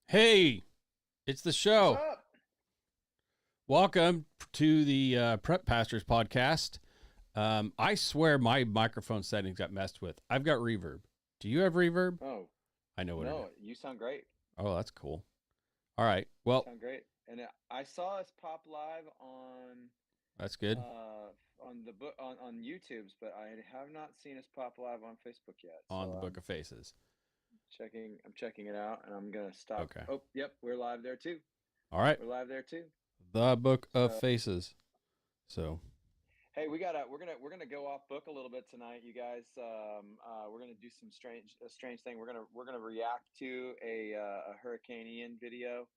Hey, it's the What's show. up? Welcome to the Prep Pastors podcast. I swear my microphone settings got messed with. I've got reverb. Do you have reverb? Oh, I know what it is. no, you sound great. Oh, that's cool. All right. You Well, sound great. And I saw us pop live that's good. on the book on YouTube's, but I have not seen us pop live on Facebook yet. On So the Book I'm of Faces. checking it out, and I'm gonna stop. Okay. Oh, yep, we're live there too. All right. We're live there too. The Book of So Faces. So, hey, we're gonna go off book a little bit tonight, you guys. We're gonna do some strange thing. We're gonna react to a Hurricane Ian video.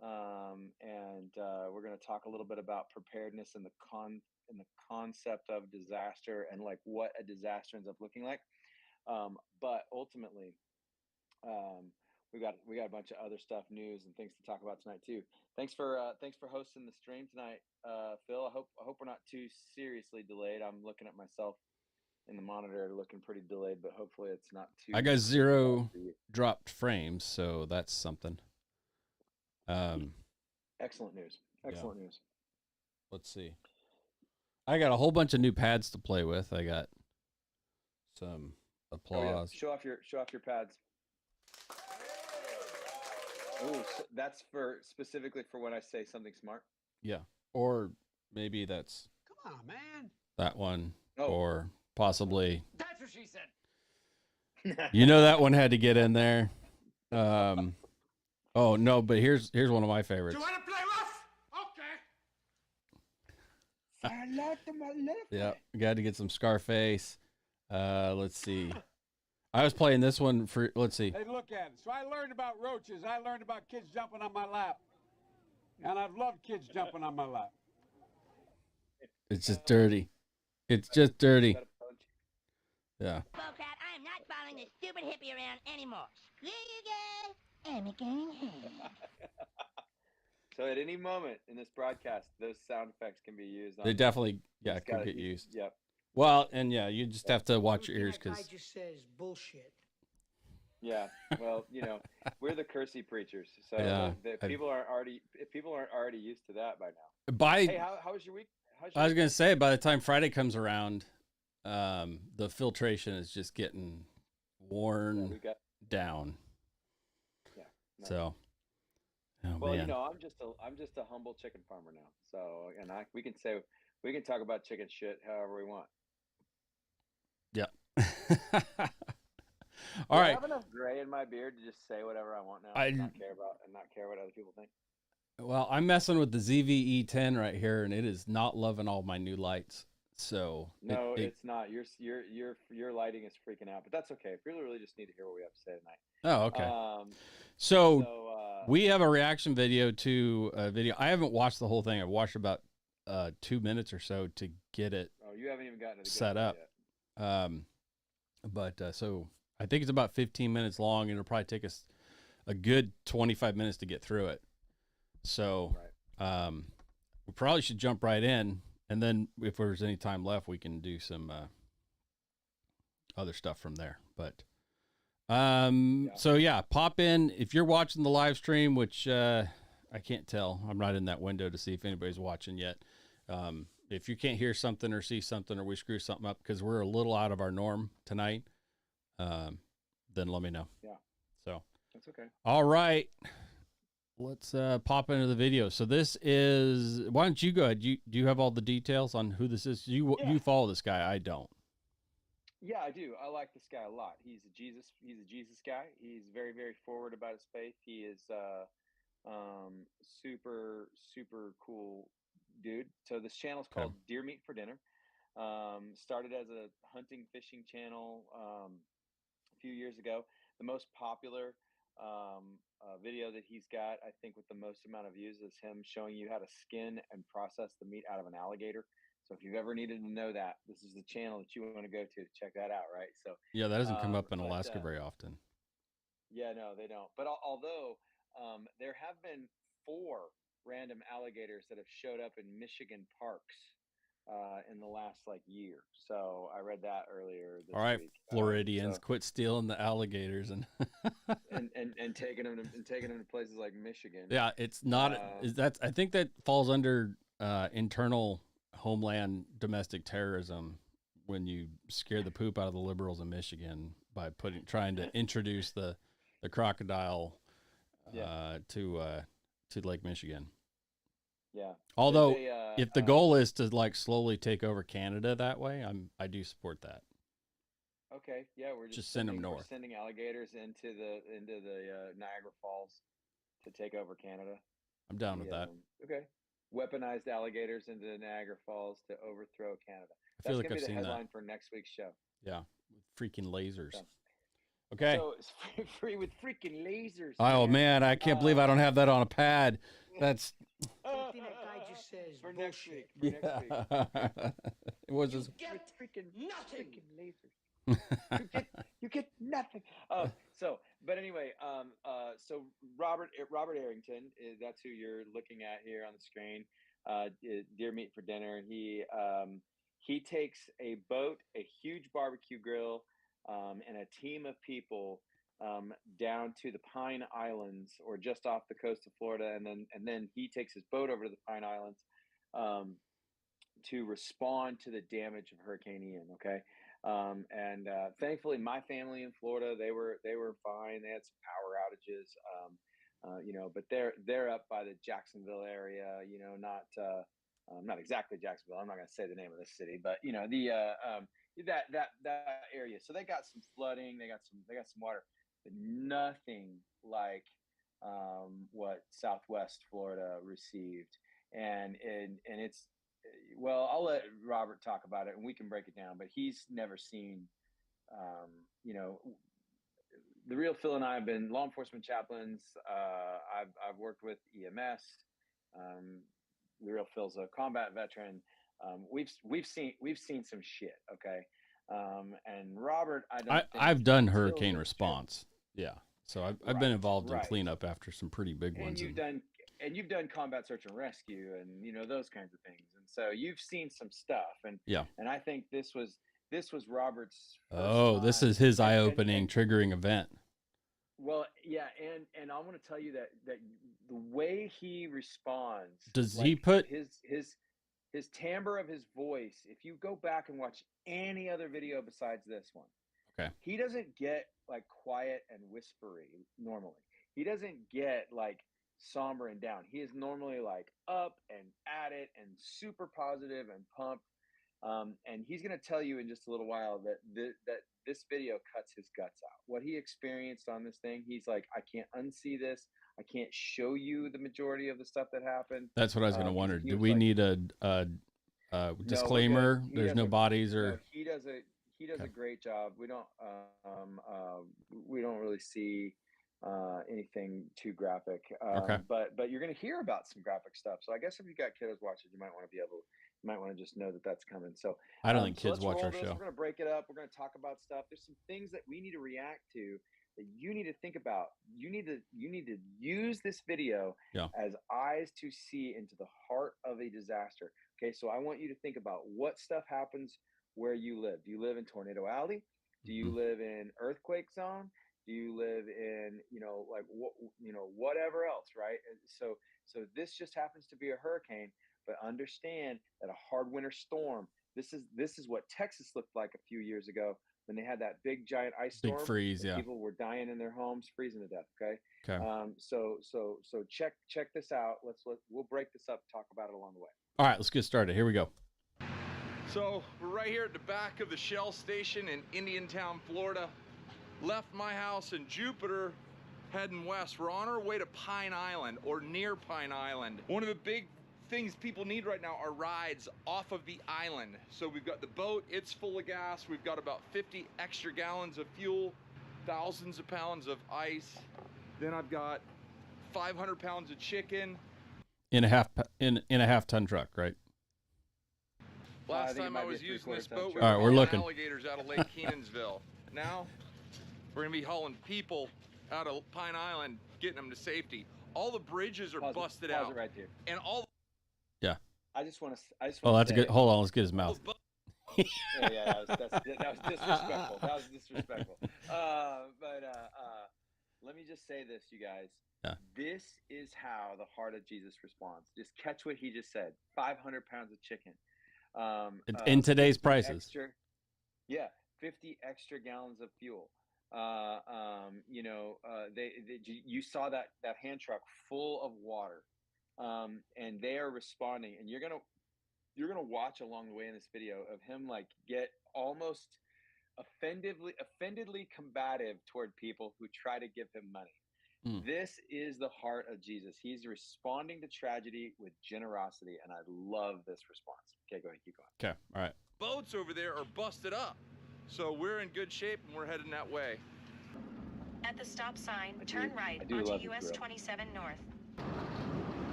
And we're going to talk a little bit about preparedness and the concept of disaster and like what a disaster ends up looking like. But ultimately, um, we got a bunch of other stuff, news and things to talk about tonight too. Thanks for hosting the stream tonight, Phil. I hope we're not too seriously delayed. I'm looking at myself in the monitor, looking pretty delayed, but hopefully it's not I too got bad zero for you. dropped frames, so that's something. Um, Excellent news. yeah. Excellent news. Let's see. I got a whole bunch of new pads to play with. I got some Oh yeah, applause. show off your pads. Ooh, so that's for specifically for when I say something smart. Yeah. Or maybe that's Come on, man. that one. Oh, Or possibly, That's what she said. that one had to get in there. Oh no, but here's one of my favorites. Do you want to play rough? Okay. Hello to my little Yeah, got to get some Scarface. Let's see. I was playing this one for. Let's see. Hey, look at it. So I learned about roaches. I learned about kids jumping on my lap. And I've loved kids jumping on my lap. It's just dirty. It's just dirty. Yeah. Bobcat, I am not following this stupid hippie around anymore. Screw you guys. I'm going home. So at any moment in this broadcast, those sound effects can be used. They definitely, You yeah, just could gotta- get you- used. Yep. Well, and yeah, you just have to watch your ears Everything that because guy just says bullshit. Yeah. Well, we're the cursey preachers, so Yeah, if people aren't already used to that by now. by Hey, how was your week? I was gonna say by the time Friday comes around, the filtration is just getting worn we got down. yeah. Nice. So, oh Well, man, I'm just a humble chicken farmer now. So, and we can talk about chicken shit however we want. yeah. Do All I right. have enough gray in my beard to just say whatever I want now I- and not care what other people think. Well, I'm messing with the ZVE10 right here, and it is not loving all my new lights. So No, it's not. Your lighting is freaking out, but that's okay. People really just need to hear what we have to say tonight. Oh, okay. So We have a reaction video to a video. I haven't watched the whole thing. I've watched about 2 minutes or so to get it oh, you haven't even gotten to the good set part up. yet. So I think it's about 15 minutes long, and it'll probably take us a good 25 minutes to get through it. So we probably should jump right in, and then if there's any time left, we can do some other stuff from there. But so yeah, pop in if you're watching the live stream, which I can't tell. I'm not in that window to see if anybody's watching yet. If you can't hear something or see something or we screw something up because we're a little out of our norm tonight, then let me know. Yeah. So That's okay. all right. Let's pop into the video. So this is. Why don't you go ahead? Do you have all the details on who this is? You follow this guy. I don't. Yeah, I do. I like this guy a lot. He's a Jesus guy. He's very, very forward about his faith. He is super, super cool dude. So this channel is called Deer Meat for Dinner. Started as a hunting fishing channel a few years ago. The most popular video that he's got, I think, with the most amount of views is him showing you how to skin and process the meat out of an alligator. So if you've ever needed to know that, this is the channel that you want to go to check that out, right? So Yeah, that doesn't come up in Alaska very often. yeah, no, they don't. But although there have been 4 random alligators that have showed up in Michigan parks in the last like year. So I read that earlier this All right, week. Floridians, quit stealing the alligators and and taking them to places like Michigan. yeah, it's not. I think that falls under internal homeland domestic terrorism when you scare the poop out of the liberals in Michigan by trying to introduce the crocodile to Lake Michigan. Yeah. Although if the goal is to like slowly take over Canada that way, I do support that. Okay. Yeah, we're just send them north. We're sending alligators into the Niagara Falls to take over Canada. I'm down with that. Okay. Weaponized alligators into Niagara Falls to overthrow Canada. I feel That's like I've gonna be seen the headline that for next week's show. Yeah, freaking lasers. So, okay. So it's free with freaking lasers. Oh man, I can't believe I don't have that on a pad. That's Everything that guy just says for bullshit. next week. It was just Get freaking nothing. lasers. you get nothing. But anyway, so Robert Arrington, that's who you're looking at here on the screen. Deer meat for dinner. He takes a boat, a huge barbecue grill, and a team of people down to the Pine Islands, or just off the coast of Florida, and then he takes his boat over to the Pine Islands to respond to the damage of Hurricane Ian. Okay, and thankfully, my family in Florida, they were fine. They had some power outages, but they're up by the Jacksonville area. Not exactly Jacksonville. I'm not going to say the name of the city, but that area. So they got some flooding. They got some water, but nothing like what Southwest Florida received. And it's, well, I'll let Robert talk about it and we can break it down, but he's never seen, the real Phil and I have been law enforcement chaplains. I've worked with EMS. The real Phil's a combat veteran. We've seen some shit. Okay. And Robert, I've done hurricane response. Yeah. So I've been involved in cleanup after some pretty big ones. And you've done combat search and rescue and those kinds of things. And so you've seen some stuff. And yeah. And I think this was Robert's this is his eye-opening triggering event. Well, yeah, and I want to tell you that the way he responds, does he put his timbre of his voice, if you go back and watch any other video besides this one, okay, he doesn't get like quiet and whispery normally. He doesn't get like somber and down. He is normally like up and at it and super positive and pumped. And he's going to tell you in just a little while that this video cuts his guts out. What he experienced on this thing, he's like, I can't unsee this. I can't show you the majority of the stuff that happened. That's what I was going to wonder. Do we need a disclaimer? No, there's no bodies or? No, he does a great job. We don't really see anything too graphic. Okay. But you're going to hear about some graphic stuff. So I guess if you got kiddos watching, you might want to just know that that's coming. So I don't think kids watch our show. We're going to break it up. We're going to talk about stuff. There's some things that we need to react to that you need to think about. You need to use this video as eyes to see into the heart of a disaster. Okay. So I want you to think about what stuff happens where you live. Do you live in Tornado Alley? Do you live in earthquake zone? Do you live in, whatever else, right? So this just happens to be a hurricane, but understand that a hard winter storm, this is what Texas looked like a few years ago when they had that big giant ice storm. Big freeze, yeah. People were dying in their homes, freezing to death. Okay. Okay. So check this out. We'll break this up, talk about it along the way. All right, let's get started. Here we go. So we're right here at the back of the Shell station in Indiantown, Florida. Left my house in Jupiter, heading west. We're on our way to Pine Island, or near Pine Island. One of the big things people need right now are rides off of the island. So we've got the boat, it's full of gas. We've got about 50 extra gallons of fuel, thousands of pounds of ice. Then I've got 500 pounds of chicken. In a half ton truck, right? Last time I was using this boat, we All right, were we're hauling looking. alligators out of Lake Kenansville. Now, we're gonna be hauling people out of Pine Island, getting them to safety. All the bridges are busted out. Pause it right there. And all. Yeah. I just want to. I just Oh, want to that's a say. good. Hold on, let's get his mouth. Yeah, that was disrespectful. That was disrespectful. Let me just say this, you guys. Yeah. This is how the heart of Jesus responds. Just catch what he just said. 500 pounds of chicken. In today's 50 prices. extra, 50 extra gallons of fuel. You saw that hand truck full of water, and they are responding. And you're gonna watch along the way in this video of him like get almost offendedly combative toward people who try to give him money. This is the heart of Jesus. He's responding to tragedy with generosity, and I love this response. Okay, go ahead, keep going. Okay, all right. Boats over there are busted up, so we're in good shape and we're heading that way. At the stop sign, turn right onto US 27 North.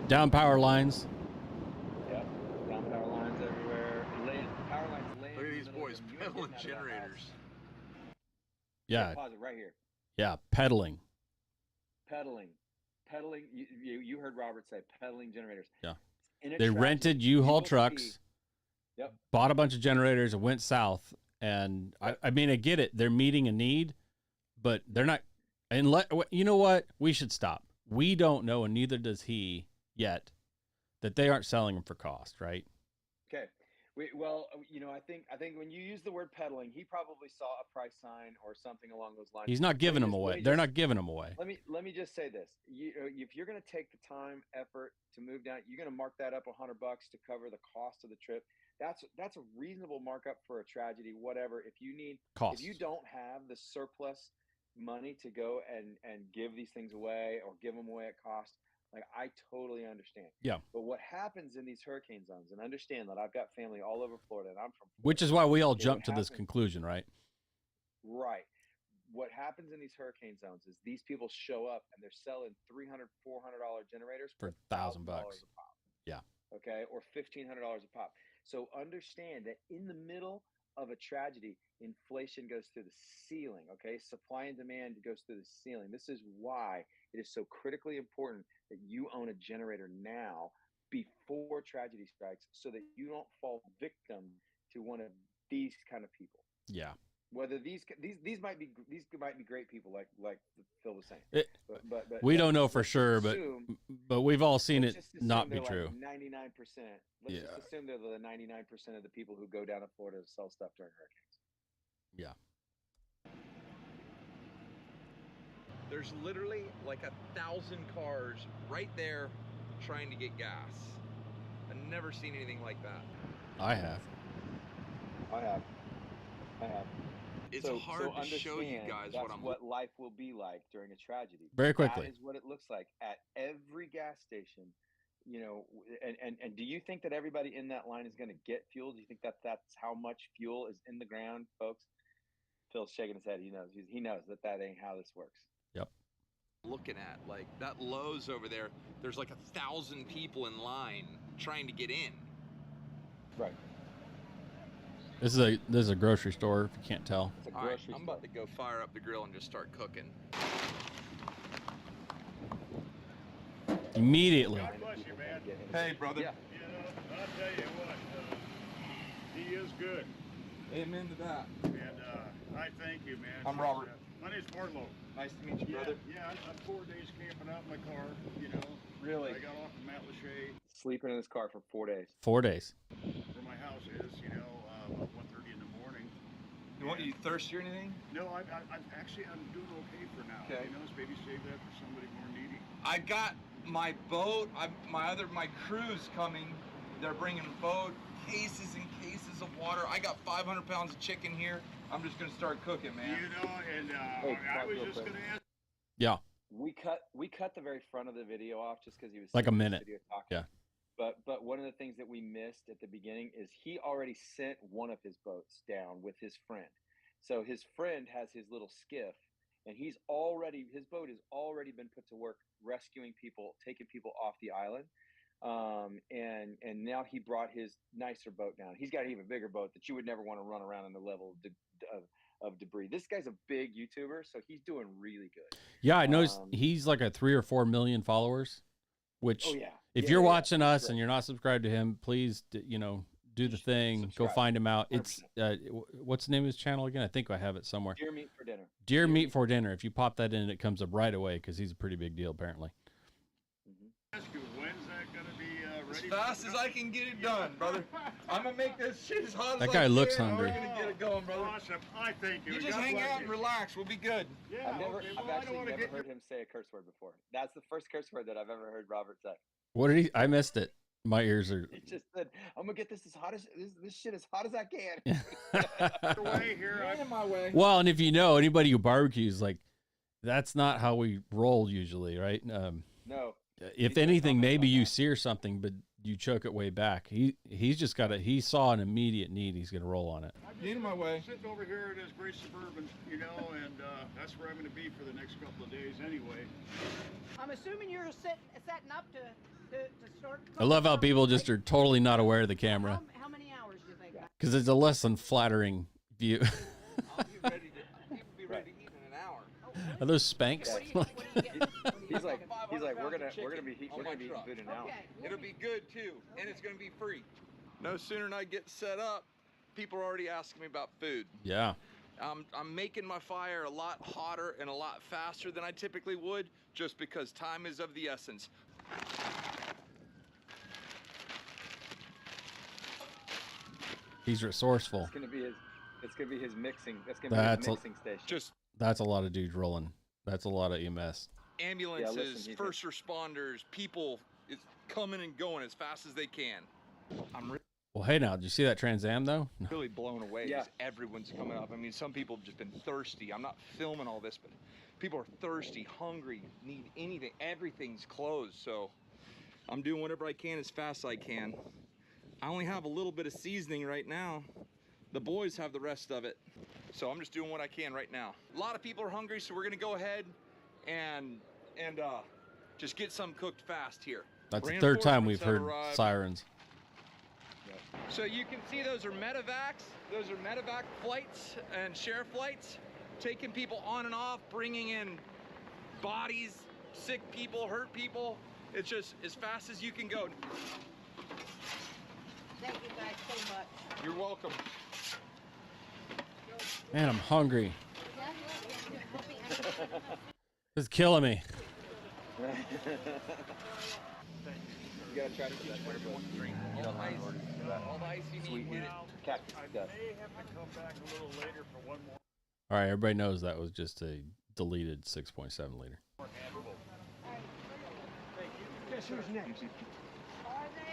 Down power lines. Yep, down power lines everywhere. Power lines laying. Look at these boys pedaling generators. Yeah. Pause it right here. Yeah, pedaling. Pedaling. You heard Robert say pedaling generators. Yeah. They rented U-Haul trucks. Yep. Bought a bunch of generators and went south. And I mean, I get it. They're meeting a need, but they're not. And you know what? We should stop. We don't know, and neither does he yet, that they aren't selling them for cost, right? Okay. I think when you use the word peddling, he probably saw a price sign or something along those lines. He's not giving them away. They're not giving them away. Let me just say this: if you're going to take the time, effort to move down, you're going to mark that up $100 to cover the cost of the trip. That's a reasonable markup for a tragedy, whatever. If you need, cost. If you don't have the surplus money to go and give these things away or give them away at cost, like, I totally understand. Yeah. But what happens in these hurricane zones, and understand that I've got family all over Florida, and I'm from Florida. Which is why we all jump to this conclusion, right? Right. What happens in these hurricane zones is these people show up and they're selling $300, $400 generators for $1,000 a pop. Yeah. Okay, or $1,500 a pop. So understand that in the middle of a tragedy, inflation goes through the ceiling. Okay, supply and demand goes through the ceiling. This is why it is so critically important that you own a generator now before tragedy strikes, so that you don't fall victim to one of these kind of people. Yeah. Whether these might be great people, like Phil was saying. But we don't know for sure, but we've all seen it not be true. 99%. Let's just assume they're the 99% of the people who go down to Florida to sell stuff during hurricanes. Yeah. There's literally like 1,000 cars right there trying to get gas. I've never seen anything like that. I have. It's hard to show you guys what life will be like during a tragedy. Very quickly. That is what it looks like at every gas station. And do you think that everybody in that line is going to get fuel? Do you think that that's how much fuel is in the ground, folks? Phil's shaking his head. He knows that ain't how this works. Yep. Looking at like that Lowe's over there, there's like 1,000 people in line trying to get in. Right. This is a grocery store, if you can't tell. All right, I'm about to go fire up the grill and just start cooking. Immediately. God bless you, man. Hey, brother. Yeah. I'll tell you what, he is good. Amen to that. And I thank you, man. I'm Robert. My name's Martlow. Nice to meet you, brother. Yeah, I'm 4 days camping out in my car, Really? I got off in Mount Lachey. Sleeping in his car for 4 days. 4 days. Where my house is, about 1:30 in the morning. You thirsty or anything? No, I'm doing okay for now. Okay. Maybe save that for somebody more needy. I got my boat. My crew's coming. They're bringing boat, cases and cases of water. I got 500 pounds of chicken here. I'm just gonna start cooking, man. I was just gonna ask. Yeah. We cut the very front of the video off just because he was like a minute. Talking. Yeah. But one of the things that we missed at the beginning is he already sent one of his boats down with his friend. So his friend has his little skiff, and his boat has already been put to work rescuing people, taking people off the island. And now he brought his nicer boat down. He's got an even bigger boat that you would never want to run around in the level of debris. This guy's a big YouTuber, so he's doing really good. Yeah, I noticed he's like a 3 or 4 million followers. Which, oh, yeah. if you're watching us and you're not subscribed to him, please, do the thing. Subscribe. Go find him out. 100%. It's what's the name of his channel again? I think I have it somewhere. Deer Meat for Dinner. Deer Meat for Dinner. If you pop that in, it comes up right away because he's a pretty big deal apparently. Ask you, when's that gonna be ready? As fast as I can get it done, brother. I'm gonna make this shit as hot as That I guy can. looks and hungry. We're gonna get it going, brother. Awesome. I thank you. You just God hang bless out you. and relax. We'll be good. Yeah, I've okay. Well, I don't actually want to never get heard him say a curse word before. That's the first curse word that I've ever heard Robert say. What did he? I missed it. My ears are. He just said, "I'm gonna get this as hot as this shit as hot as I can." your way here. You're in my way. Well, and if you know anybody who barbecues, like that's not how we roll usually, right? No. If anything, maybe you sear something, but you choke it way back. He's just got he saw an immediate need. He's gonna roll on it. Get in my way. Sitting over here in this great Suburban, and that's where I'm going to be for the next couple of days anyway. I'm assuming you're setting up to start. I love how people just are totally not aware of the camera How many hours do you think? because it's a less than flattering view. I'll be ready to. People be ready to eat in an hour. Are those Spanx? He's like we're gonna be eating food in an hour. It'll be good too, and it's gonna be free. No sooner than I get set up, people are already asking me about food. Yeah. I'm making my fire a lot hotter and a lot faster than I typically would, just because time is of the essence. He's resourceful. It's gonna be his mixing. That's gonna be his mixing station. That's a lot of dudes rolling. That's a lot of EMS. Ambulances, first responders, people is coming and going as fast as they can. I'm Well, hey, now, did you see that Trans Am though? really blown away. Yeah. As everyone's coming up. I mean, some people have just been thirsty. I'm not filming all this, but people are thirsty, hungry, need anything. Everything's closed, so I'm doing whatever I can as fast as I can. I only have a little bit of seasoning right now. The boys have the rest of it, so I'm just doing what I can right now. A lot of people are hungry, so we're gonna go ahead and just get some cooked fast here. That's the third time we've heard arrived. sirens. So you can see those are medevacs. Those are medevac flights and share flights, taking people on and off, bringing in bodies, sick people, hurt people. It's just as fast as you can go. Thank you guys so much. You're welcome. Man, I'm hungry. It's killing me. You gotta try to get that everyone drink. All the ice you need, Sweet get it. cactus dust. may have to come back a little later for one more. All right, everybody knows that was just a deleted 6.7 liter. Guess who's next?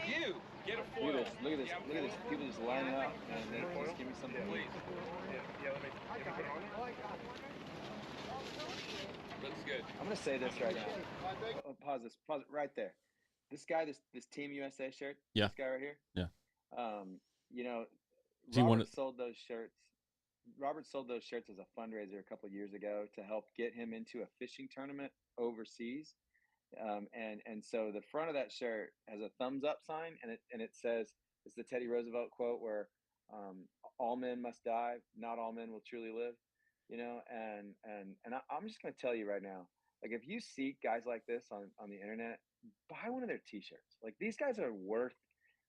You get a Look foil. at this. Look at this. Look at this. People just lining up and then just give me something. Please. Looks good. I'm gonna say this right now. Pause this. Pause it right there. This guy, this Team USA shirt. Yeah. This guy right here. Yeah. You know, Is he one of- sold those shirts. Robert sold those shirts as a fundraiser a couple of years ago to help get him into a fishing tournament overseas. And so the front of that shirt has a thumbs up sign, and it says, it's the Teddy Roosevelt quote where all men must die, not all men will truly live. You know, and I'm just gonna tell you right now, like if you see guys like this on the internet, buy one of their t-shirts. Like these guys are worth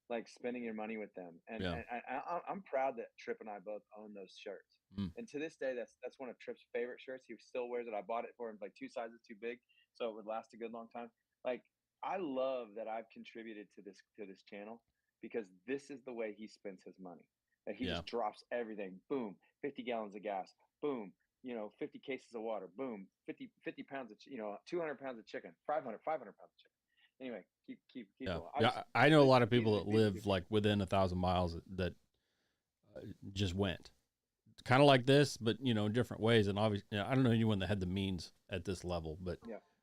like spending your money with them. And, Yeah. and I'm proud that Tripp and I both own those shirts. And to this day, that's one of Tripp's favorite shirts. He still wears it. I bought it for him like 2 sizes too big, so it would last a good long time. Like I love that I've contributed to this channel because this is the way he spends his money. That he just drops everything. Boom, 50 gallons of gas. Boom, 50 cases of water. Boom, 50 pounds of 200 pounds of chicken. 500 pounds of chicken. Anyway, keep going. I know a lot of people that live like within 1,000 miles that just went kind of like this, but in different ways. And obviously, I don't know anyone that had the means at this level, but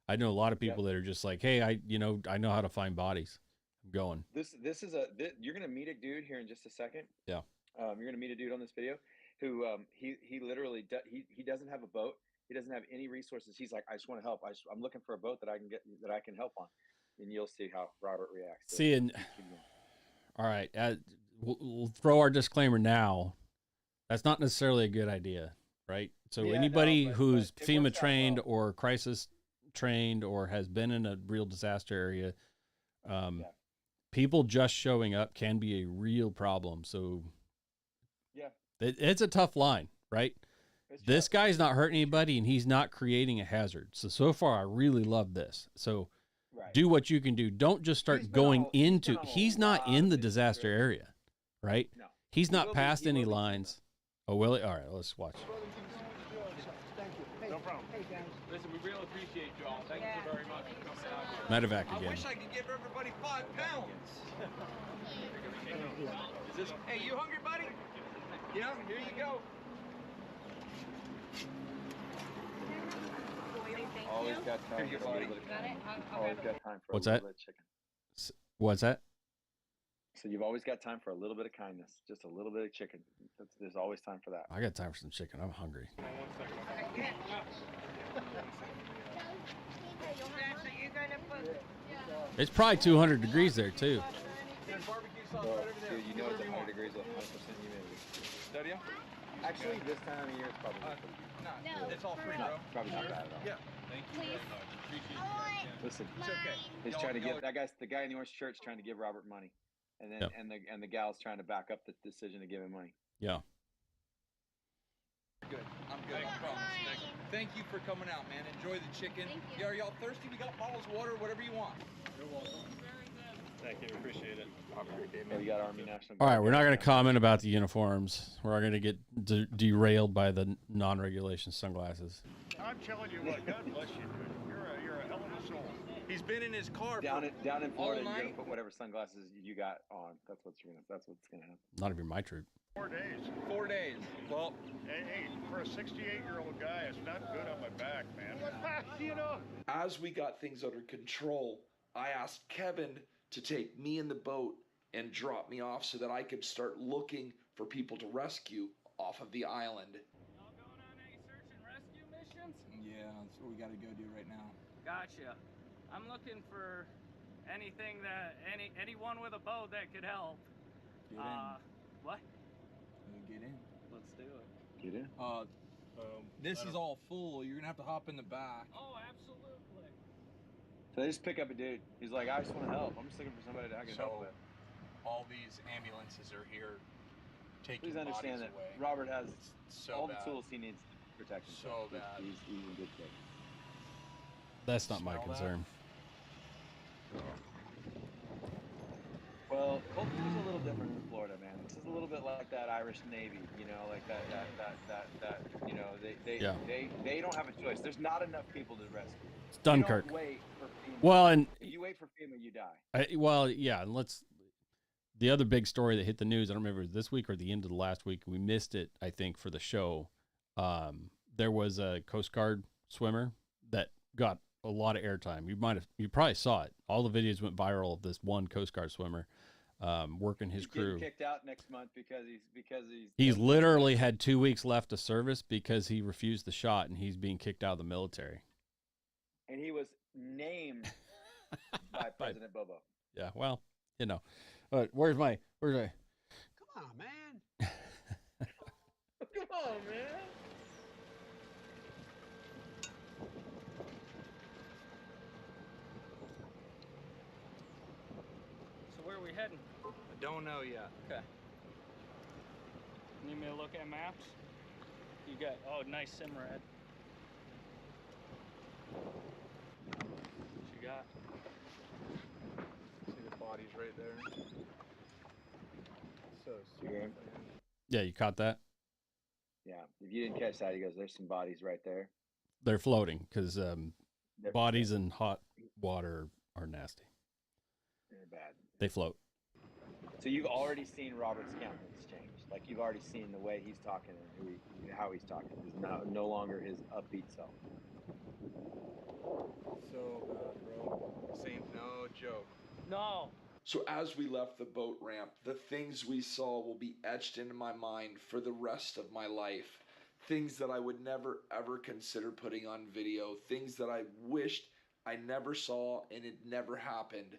I know a lot of people that are just like, hey, I know how to find bodies. I'm going. This is you're gonna meet a dude here in just a second. Yeah. You're gonna meet a dude on this video who he literally he doesn't have a boat. He doesn't have any resources. He's like, I just want to help. I'm looking for a boat that I can help on. And you'll see how Robert reacts. See, and all right, we'll throw our disclaimer now. That's not necessarily a good idea, right? So Yeah, anybody no, but who's it FEMA works out trained well. or crisis trained or has been in a real disaster area, Yeah. people just showing up can be a real problem. So Yeah. it's a tough line, right? It's This tough. guy's not hurting anybody and he's not creating a hazard. So far I really love this. So Right. do what you can do. Don't just start He's been going on- into, on a he's not lot in of the mission disaster trips. area, right? No. He's He not will be- past he any will be lines. Oh, will he? All right, let's watch. Thank you. Hey, No problem. Hey, guys. Listen, we really appreciate you all. Thank you so very much for coming out. Medevac I again. wish I could give everybody 5 pounds. Is this, hey, you hungry, buddy? Yeah, here you go. Always got time for a little bit of Always got time for What's a little that? bit of chicken. What's that? So you've always got time for a little bit of kindness, just a little bit of chicken. There's always time for that. I got time for some chicken. I'm hungry. It's probably 200 degrees there too. Well, dude, you know it's 100 degrees with 100% humidity. That you? Actually, this time of year it's probably No, it's all free, bro. probably not bad at all. Yeah. Thank you very much. Appreciate it. Listen, It's okay. he's trying to give the guy in the orange shirt's trying to give Robert money, and then Yep. and the gal's trying to back up the decision to give him money. Yeah. Good. I'm good. I promise. Thank you for coming out, man. Enjoy the chicken. Yeah, are y'all thirsty? We got bottles of water, whatever you want. You're welcome. Thank you. Appreciate it. Oh, you got Army National All Guard. right, we're not going to comment about the uniforms. We're going to get derailed by the non-regulation sunglasses. I'm telling you what, God bless you, dude. You're a hell of a soul. He's been in his car down in Florida. all You're gonna night. put whatever sunglasses you got on. That's what's gonna happen. Not even my troop. 4 days. 4 days. Well, Hey, for a 68-year-old guy, it's not good on my back, man. You know. As we got things under control, I asked Kevin to take me in the boat and drop me off so that I could start looking for people to rescue off of the island. Y'all going on any search and rescue missions? yeah, that's what we got to go do right now. Gotcha. I'm looking for anything anyone with a boat that could help. Get in. What? Get in. Let's do it. Get in. This is all full. You're gonna have to hop in the back. Oh, absolutely. So they just pick up a dude. He's like, I just want to help. I'm just looking for somebody that I can help with. All these ambulances are here taking Please understand that bodies away. Robert has So all bad. the tools he needs to protect himself. So bad. He's in good shape. That's not my Smell that? concern. Well, culture is a little different in Florida, man. This is a little bit like that Irish Navy, you know, like that you know, they don't have a choice. There's not enough people to rescue. It's You Dunkirk. don't wait for FEMA. Well, and If you wait for FEMA, you die. yeah, and the other big story that hit the news, I don't remember if it was this week or the end of the last week. We missed it, I think, for the show. There was a Coast Guard swimmer that got a lot of airtime. You probably saw it. All the videos went viral of this one Coast Guard swimmer working his He's getting crew. kicked out next month because He's literally had 2 weeks left of service because he refused the shot, and he's being kicked out of the military. and he was named by President Bobo. Yeah, well, you know, where's my? Come on, man. Come on, man. So where are we heading? I don't know yet. Okay. Need me to look at maps? You got, nice Simrad. What you got? See the bodies right there. So Yeah. Yeah, you caught that? Yeah, if you didn't catch that, he goes, "There's some bodies right there." They're floating because They're bodies in hot water are nasty. They're bad. They float. So you've already seen Robert's countenance change. Like you've already seen the way he's talking and how he's talking. He's no longer his upbeat self. So bad, bro. This ain't no joke. No. So as we left the boat ramp, the things we saw will be etched into my mind for the rest of my life. Things that I would never ever consider putting on video. Things that I wished I never saw and it never happened.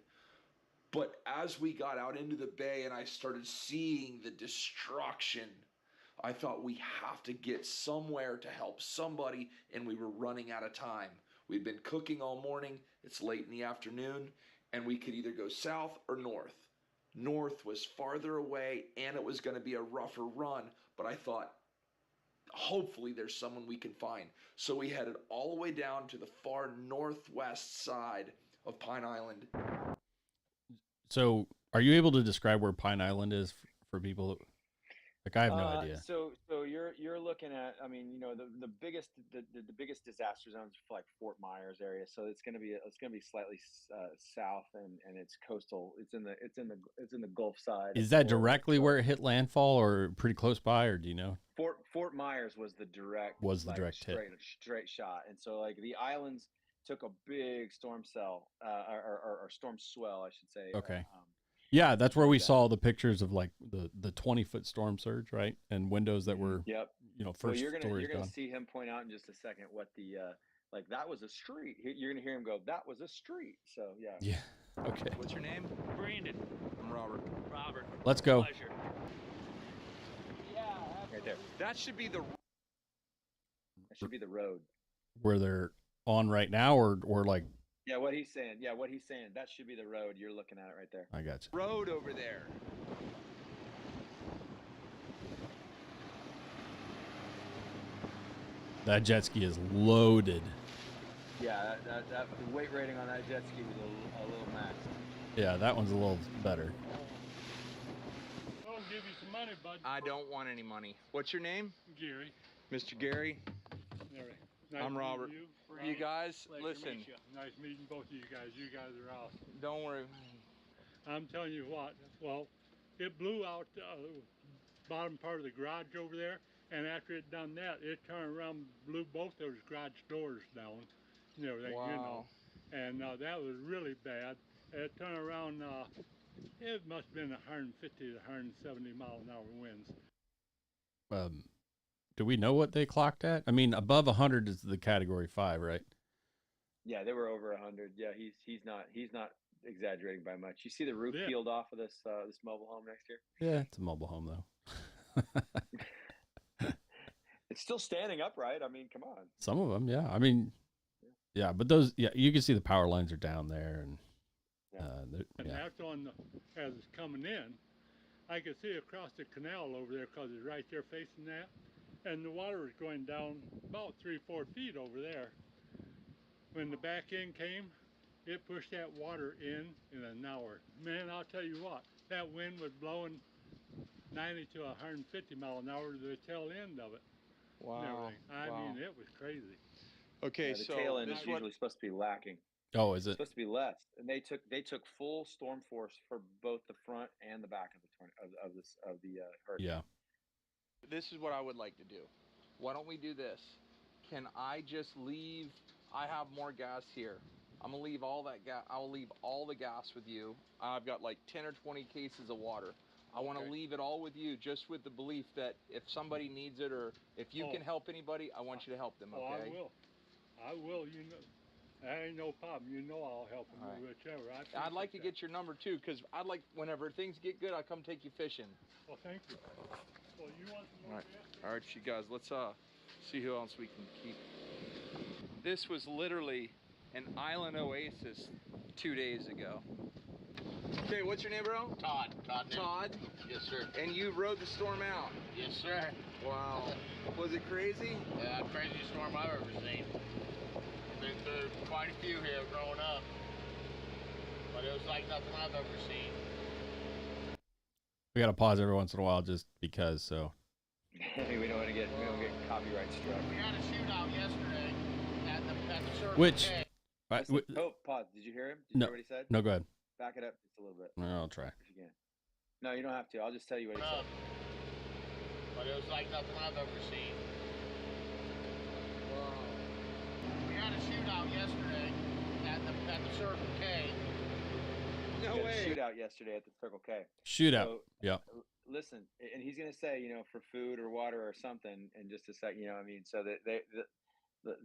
But as we got out into the bay and I started seeing the destruction I thought we have to get somewhere to help somebody, and we were running out of time. We'd been cooking all morning, it's late in the afternoon, and we could either go south or north. North was farther away, and it was going to be a rougher run, but I thought, hopefully there's someone we can find. So we headed all the way down to the far northwest side of Pine Island. So, are you able to describe where Pine Island is for people? Like, I have no idea. So you're looking at, I mean, you know, the biggest disaster zones for like Fort Myers area. So it's going to be slightly south, and it's coastal. It's in the Gulf side. Is that directly where it hit landfall, or pretty close by, or do you know? Fort Myers was the direct straight shot, and so like the islands took a big storm cell or storm swell, I should say. Okay. Yeah, that's where we saw the pictures of like the 20-foot storm surge, right? And windows that were, you know, first you're stories gonna gone. see him point out in just a second what the like that was a street. You're gonna hear him go, "That was a street." So yeah. Yeah. Okay. What's your name? Brandon. I'm Robert. Robert. Let's go. Pleasure. Yeah. Right there. That should be the road. Where they're on right now, or like. Yeah, what he's saying. That should be the road. You're looking at it right there. I got you. road over there. That jet ski is loaded. Yeah, that the weight rating on that jet ski was a little maxed. Yeah, that one's a little better. I'll give you some money, bud. I don't want any money. What's your name? Gary. Mr. Gary. Gary. Nice I'm Robert. You. You guys, Pleasure listen. to meet you. Nice meeting both of you guys. You guys are awesome. Don't worry. I'm telling you what. Well, it blew out the bottom part of the garage over there, and after it done that, it turned around, blew both those garage doors down, and everything. Wow. You know. And that was really bad. It turned around. It must have been 150 to 170 mile an hour winds. Do we know what they clocked at? I mean, above 100 is the category 5, right? Yeah, they were over 100. Yeah, he's not exaggerating by much. You see the roof peeled off of this mobile home next year? Yeah, it's a mobile home though. It's still standing upright. I mean, come on. Some of them, yeah. I mean, yeah, but those, yeah, you can see the power lines are down there, and And after as it's coming in, I could see across the canal over there because it's right there facing that, and the water was going down about 3-4 feet over there. When the back end came, it pushed that water in an hour. Man, I'll tell you what, that wind was blowing 90 to 150 mile an hour to the tail end of it. Wow. I mean, it was crazy. Okay, the so tail end this is one. usually supposed to be lacking. Oh, is It's it? supposed to be less, and they took full storm force for both the front and the back of the hurricane. Yeah. This is what I would like to do. Why don't we do this? Can I just leave? I have more gas here. I'm gonna leave all that gas. I will leave all the gas with you. I've got like 10 or 20 cases of water. I want to leave it all with you, just with the belief that if somebody needs it, or if you can help anybody, I want you to help them. Okay? I will. You know, that ain't no problem. You know, I'll help them whichever. I'd like to get your number too, because I'd like, whenever things get good, I'll come take you fishing. Well, thank you. Well, you want some more gas? All right, you guys, let's see who else we can keep. This was literally an island oasis 2 days ago. Okay, what's your name, bro? Todd. Todd? Yes, sir. And you rode the storm out? Yes, sir. Wow. Was it crazy? Yeah, craziest storm I've ever seen. Been through quite a few here growing up, but it was like nothing I've ever seen. We got to pause every once in a while just because, so. we don't want to get copyright struck. We had a shootout yesterday at the Circle Which? K. Pause. Did you hear him? Did No. you hear what he said? No, go ahead. Back it up just a little bit. No, I'll try. If you can. No, you don't have to. I'll just tell you what he said. But it was like nothing I've ever seen. We had a shootout yesterday at the Circle K. No We had way. a shootout yesterday at the Circle K. Shootout. So, Yeah. Listen, and he's gonna say, you know, for food or water or something in just a sec. You know, what I mean, so that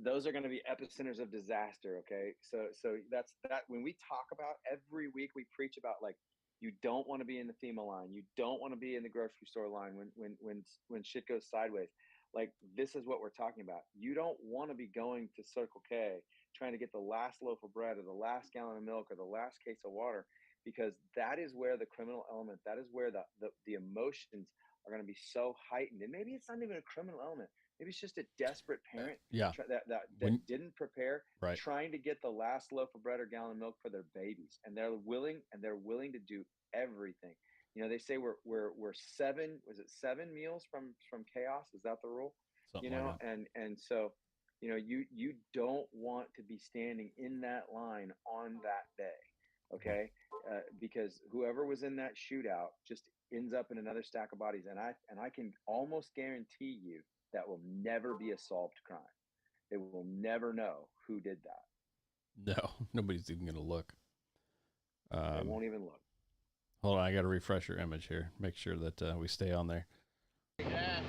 those are going to be epicenters of disaster. Okay, so that's that. When we talk about every week, we preach about like, You don't want to be in the FEMA line. You don't want to be in the grocery store line when shit goes sideways. Like, this is what we're talking about. You don't want to be going to Circle K trying to get the last loaf of bread or the last gallon of milk or the last case of water, because that is where the criminal element, that is where the emotions are going to be so heightened. And maybe it's not even a criminal element. Maybe it's just a desperate parent that didn't prepare, trying to get the last loaf of bread or gallon of milk for their babies, and they're willing to do everything. You know, they say we're 7 meals from chaos. Is that the rule? Something you know, like that. and so, you know, you don't want to be standing in that line on that day, okay? Because whoever was in that shootout just ends up in another stack of bodies, and I can almost guarantee you that will never be a solved crime. They will never know who did that. No, nobody's even going to look. They won't even look. Hold on, I got to refresh your image here. Make sure that we stay on there. Yeah.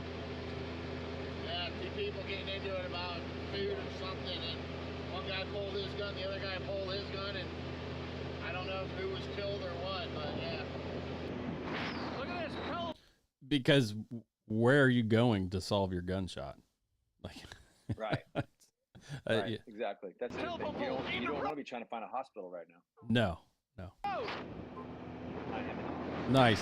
Yeah, 2 people getting into it about food or something, and one guy pulled his gun, the other guy pulled his gun, and I don't know who was killed or what, but yeah. Look at this pillow. Because where are you going to solve your gunshot? Like, right. Right, yeah. Exactly. That's the thing. You don't want to be trying to find a hospital right now. No. Nice.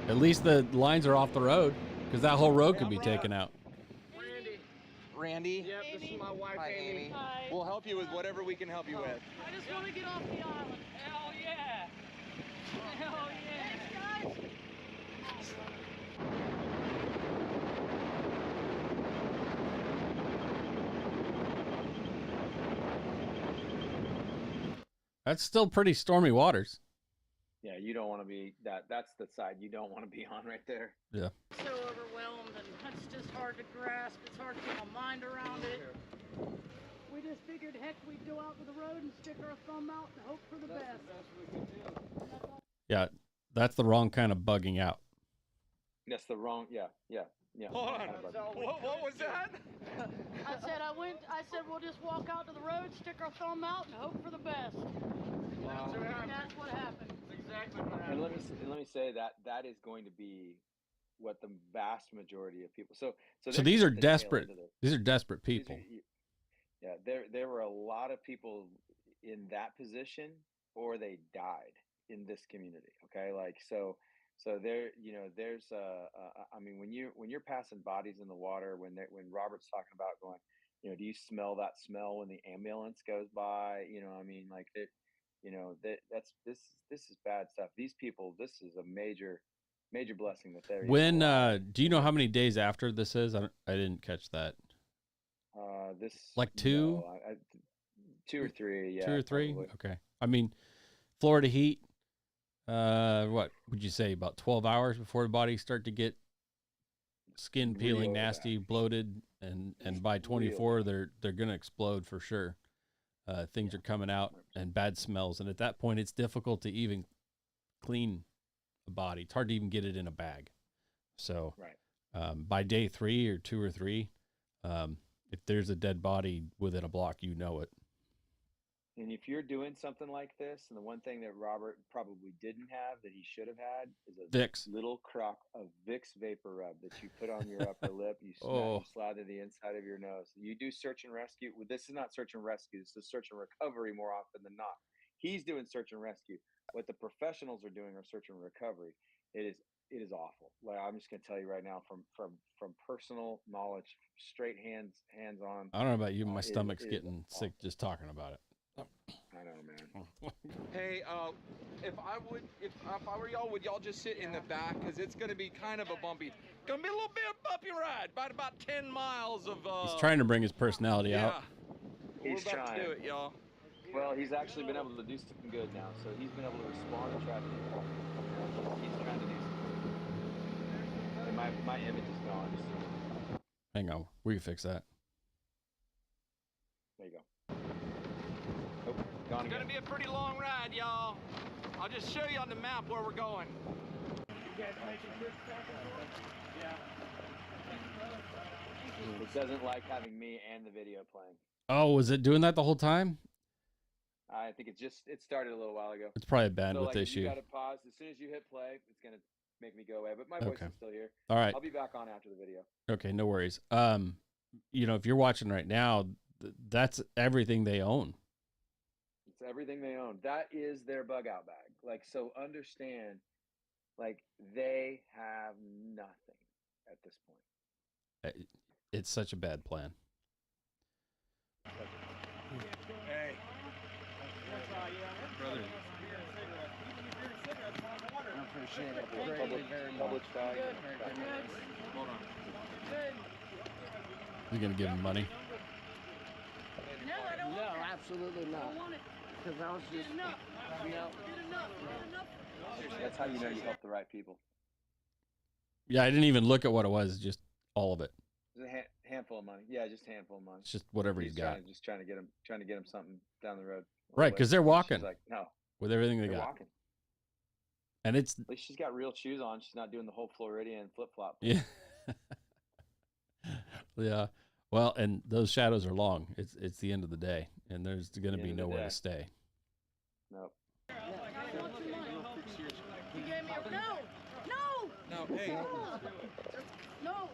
At least the lines are off the road, because that whole road could be taken out. Randy? Yep, this is my wife, Hi, Amy. Amy. Hi. We'll help you with whatever we can help you with. I just want to get off the island. Hell yeah. Hell yeah. Thanks, guys. That's still pretty stormy waters. Yeah, you don't want to be that's the side you don't want to be on right there. Yeah. So overwhelmed, and it's just hard to grasp. It's hard to get my mind around it. We just figured, heck, we'd go out to the road and stick our thumb out and hope for the best. Yeah, that's the wrong kind of bugging out. That's the wrong, yeah. Hold on. What was that? I said we'll just walk out to the road, stick our thumb out, and hope for the best. Wow. And that's what happened. That's exactly what happened. And let me say that is going to be what the vast majority of people. So these are desperate. These are desperate people. There were a lot of people in that position, or they died in this community. Okay, like so there, you know, there's I mean, when you're passing bodies in the water, when Robert's talking about going, you know, do you smell that smell when the ambulance goes by? You know, I mean, like it, you know, this is bad stuff. These people, this is a major blessing that they're When do you know how many days after this is? I didn't catch that. This like 2, no, 2 or 3, yeah, 2 or 3. probably. Okay, I mean, Florida heat. What would you say, about 12 hours before the bodies start to get skin peeling, nasty, bloated, and by 24 they're gonna explode for sure. Things are coming out and bad smells, and at that point it's difficult to even clean a body. It's hard to even get it in a bag. So by day 3 or 2 or 3, if there's a dead body within a block, you know it. And if you're doing something like this, and the one thing that Robert probably didn't have that he should have had is a Vicks. little crock of Vicks vapor rub that you put on your upper lip. You slather the inside of your nose. You do search and rescue. Well, this is not search and rescue. This is search and recovery more often than not. He's doing search and rescue. What the professionals are doing are search and recovery. It is awful. Like, I'm just gonna tell you right now, from personal knowledge, straight hands on. I don't know about you, my stomach's getting sick just talking about it. I know, man. Hey, if I were y'all, would y'all just sit in the back? Because it's going to be kind of a bumpy, going to be a little bit of a bumpy ride, about 10 miles of... He's trying to bring his personality out. He's We're about trying to do it, y'all. Well, he's actually been able to do something good now. So he's been able to respond to traffic. He's trying to do something. And my image is gone. Hang on, we can fix that. There you go. It's going to be a pretty long ride, y'all. I'll just show you on the map where we're going. You guys making trips back and forth? Yeah. It doesn't like having me and the video playing. Oh, was it doing that the whole time? I think it started a little while ago. It's probably a bandwidth so, like, issue. You got to pause as soon as you hit play. It's gonna make me go away, but my voice is still here. All right. I'll be back on after the video. Okay, no worries. You know, if you're watching right now, that's everything they own. It's everything they own. That is their bug out bag. Like, so understand, like, they have nothing at this point. It's such a bad plan. Hey, brother. I appreciate it greatly, very much. Hold on. You're gonna give him money? No, I don't want No, that. absolutely I not. don't want it. Because I was just, Get enough. you know, Get enough. Get enough. Seriously, that's how you know you help the right people. Yeah, I didn't even look at what it was. Just all of it. Just a handful of money. Yeah, just a handful of money. It's just whatever he's got. Just trying to get him something down the road. Right, because they're walking. She's like, no. With everything they They're got. walking. And it's At least she's got real shoes on. She's not doing the whole Floridian flip flop. Yeah. Yeah. Well, and those shadows are long. It's the end of the day, and there's going to be nowhere to stay. Nope. I want your money. You gave me a no. No, hey. No.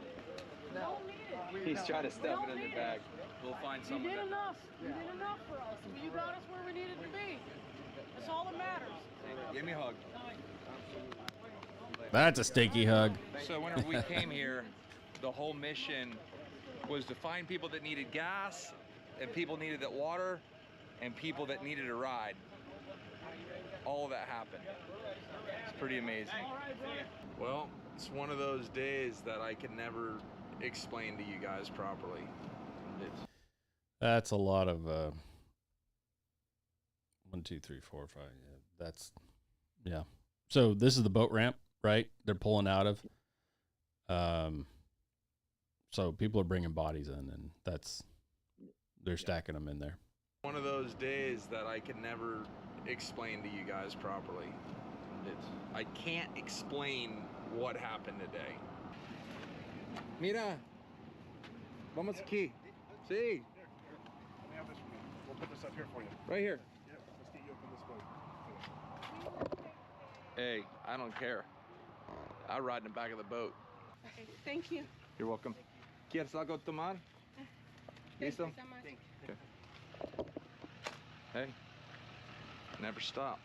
Don't need it. He's trying to stuff it in the bag. We'll find You someone. did enough. You did enough for us. You got us where we needed to be. That's all that matters. Give me a hug. That's a stinky hug. So whenever we came here, the whole mission was to find people that needed gas, and people needed that water, and people that needed a ride. All of that happened. It's pretty amazing. Well, it's one of those days that I can never explain to you guys properly. That's a lot of 1, 2, 3, 4, 5. Yeah, yeah. So this is the boat ramp, right? They're pulling out of. So people are bringing bodies in, and they're stacking them in there. One of those days that I can never explain to you guys properly. I can't explain what happened today. Mira, vamos aquí. Sí. We'll put this up here for you. Right here. Yeah, let's get you up in this boat. Hey, I don't care. I ride in the back of the boat. Okay, thank you. You're welcome. ¿Quieres algo tomar? Thank ¿Listo? you so much. Okay. Hey, never stop.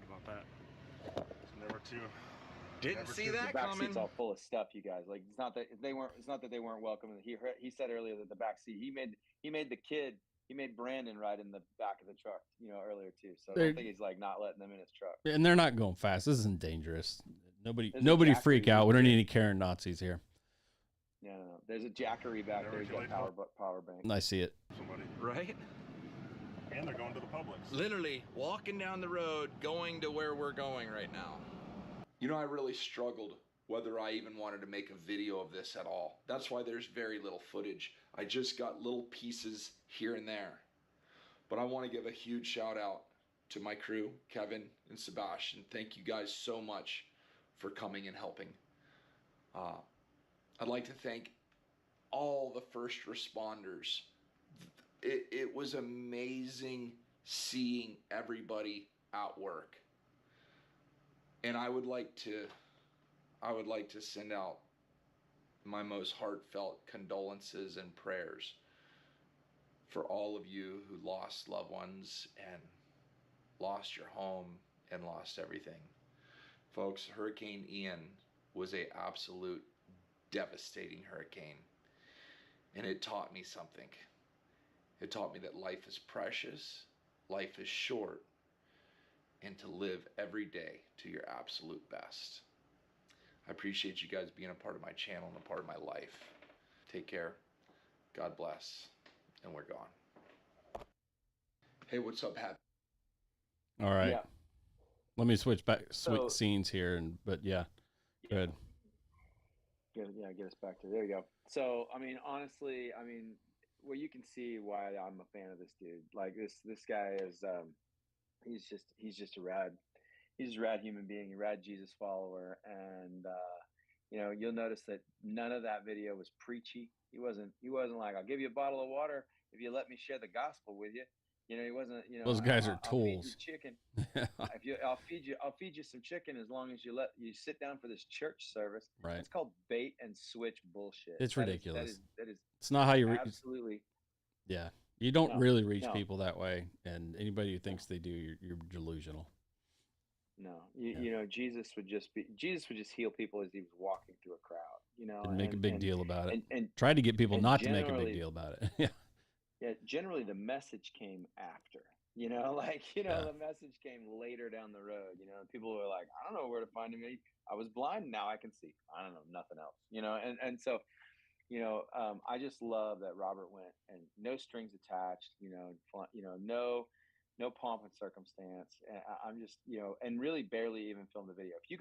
What about that? It's never too. Didn't see The that back coming. seat's all full of stuff, you guys. Like, it's not that they weren't welcome. He said earlier that the back seat. He made Brandon ride in the back of the truck, earlier too. So I don't think he's like not letting them in his truck. And they're not going fast. This isn't dangerous. There's a Nobody Jackery freak out. We don't back need any Karen Nazis here. No. There's a Jackery back there. He's got power bank. I see it. Somebody. Right? And they're going to the Publix. Literally walking down the road, going to where we're going right now. You know, I really struggled whether I even wanted to make a video of this at all. That's why there's very little footage. I just got little pieces here and there. But I want to give a huge shout out to my crew, Kevin and Sebastian. Thank you guys so much for coming and helping. I'd like to thank all the first responders. It was amazing seeing everybody at work. And I would like to send out my most heartfelt condolences and prayers for all of you who lost loved ones and lost your home and lost everything. Folks, Hurricane Ian was an absolute devastating hurricane. And it taught me something. It taught me that life is precious, life is short, and to live every day to your absolute best. I appreciate you guys being a part of my channel and a part of my life. Take care. God bless. And we're gone. Hey, what's up, Happy? All right. Yeah. Let me switch back So- scenes here, but yeah, good. Get us back to there. You go. So, honestly, well, you can see why I'm a fan of this dude. Like this guy is, he's just a rad human being, a rad Jesus follower, and you'll notice that none of that video was preachy. He wasn't like, I'll give you a bottle of water if you let me share the gospel with you. He wasn't, Those guys are I'll feed you tools. chicken. I'll feed you some chicken as long as you sit down for this church service. Right. It's called bait and switch bullshit. It's ridiculous. That is it's not how you absolutely. Yeah. You don't really reach people that way, and anybody who thinks they do, you're delusional. No, Jesus would just heal people as he was walking through a crowd, and make a big deal about it, and try to get people not to make a big deal about it. Yeah, generally the message came after, the message came later down the road. People were like, I don't know where to find him. I was blind, now I can see. I don't know, nothing else, and so I just love that Robert went, and no strings attached, no pomp and circumstance. And I'm just, and really barely even filmed the video. If you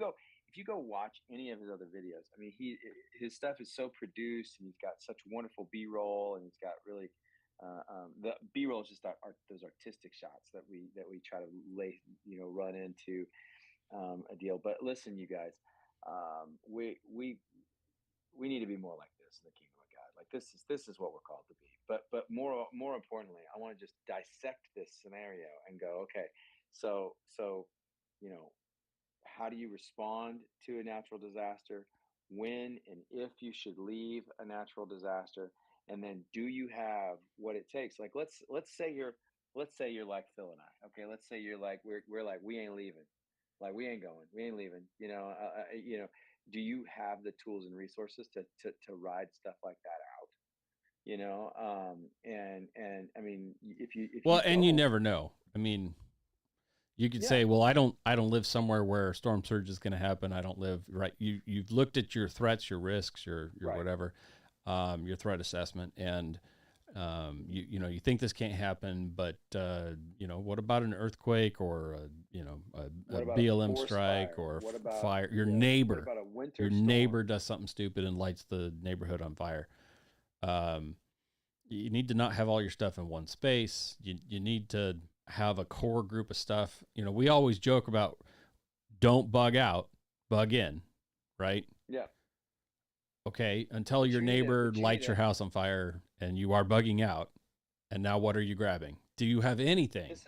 go watch any of his other videos, I mean, his stuff is so produced, and he's got such wonderful B-roll, and he's got really, the B-roll is just those artistic shots that we try to run into a deal. But listen, you guys, we need to be more like this in the kingdom of God. Like this is what we're called to be. But more importantly, I want to just dissect this scenario and go, okay, so how do you respond to a natural disaster? When and if you should leave a natural disaster? And then do you have what it takes? Like let's say you're like Phil and I. Okay, let's say you're like we're like, we ain't leaving. Like we ain't going. We ain't leaving. Do you have the tools and resources to ride stuff like that out? And I mean, if you never know. I mean, you could say, well, I don't live somewhere where a storm surge is going to happen. I don't live right. You've looked at your threats, your risks, your whatever, your threat assessment, and you think this can't happen, but what about an earthquake or a BLM strike or fire? Your neighbor, your neighbor does something stupid and lights the neighborhood on fire. You need to not have all your stuff in one space. You need to have a core group of stuff. We always joke about don't bug out, bug in, right? Yeah. Okay, until your neighbor lights your house on fire and you are bugging out, and now what are you grabbing? Do you have anything? This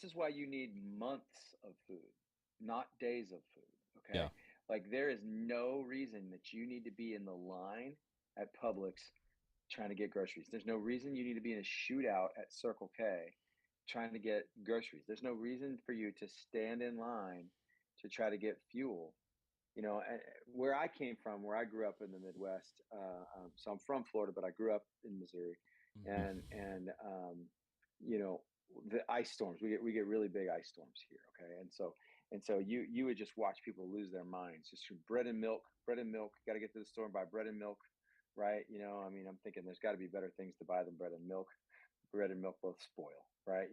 is why you need months of food, not days of food. Okay. Yeah. Like there is no reason that you need to be in the line at Publix trying to get groceries. There's no reason you need to be in a shootout at Circle K trying to get groceries. There's no reason for you to stand in line to try to get fuel. Where I came from, where I grew up in the Midwest, so I'm from Florida, but I grew up in Missouri, and the ice storms, we get really big ice storms here. Okay. And so you would just watch people lose their minds just from bread and milk, got to get to the store and buy bread and milk. Right. I mean, I'm thinking there's got to be better things to buy than bread and milk. Bread and milk both spoil. Right.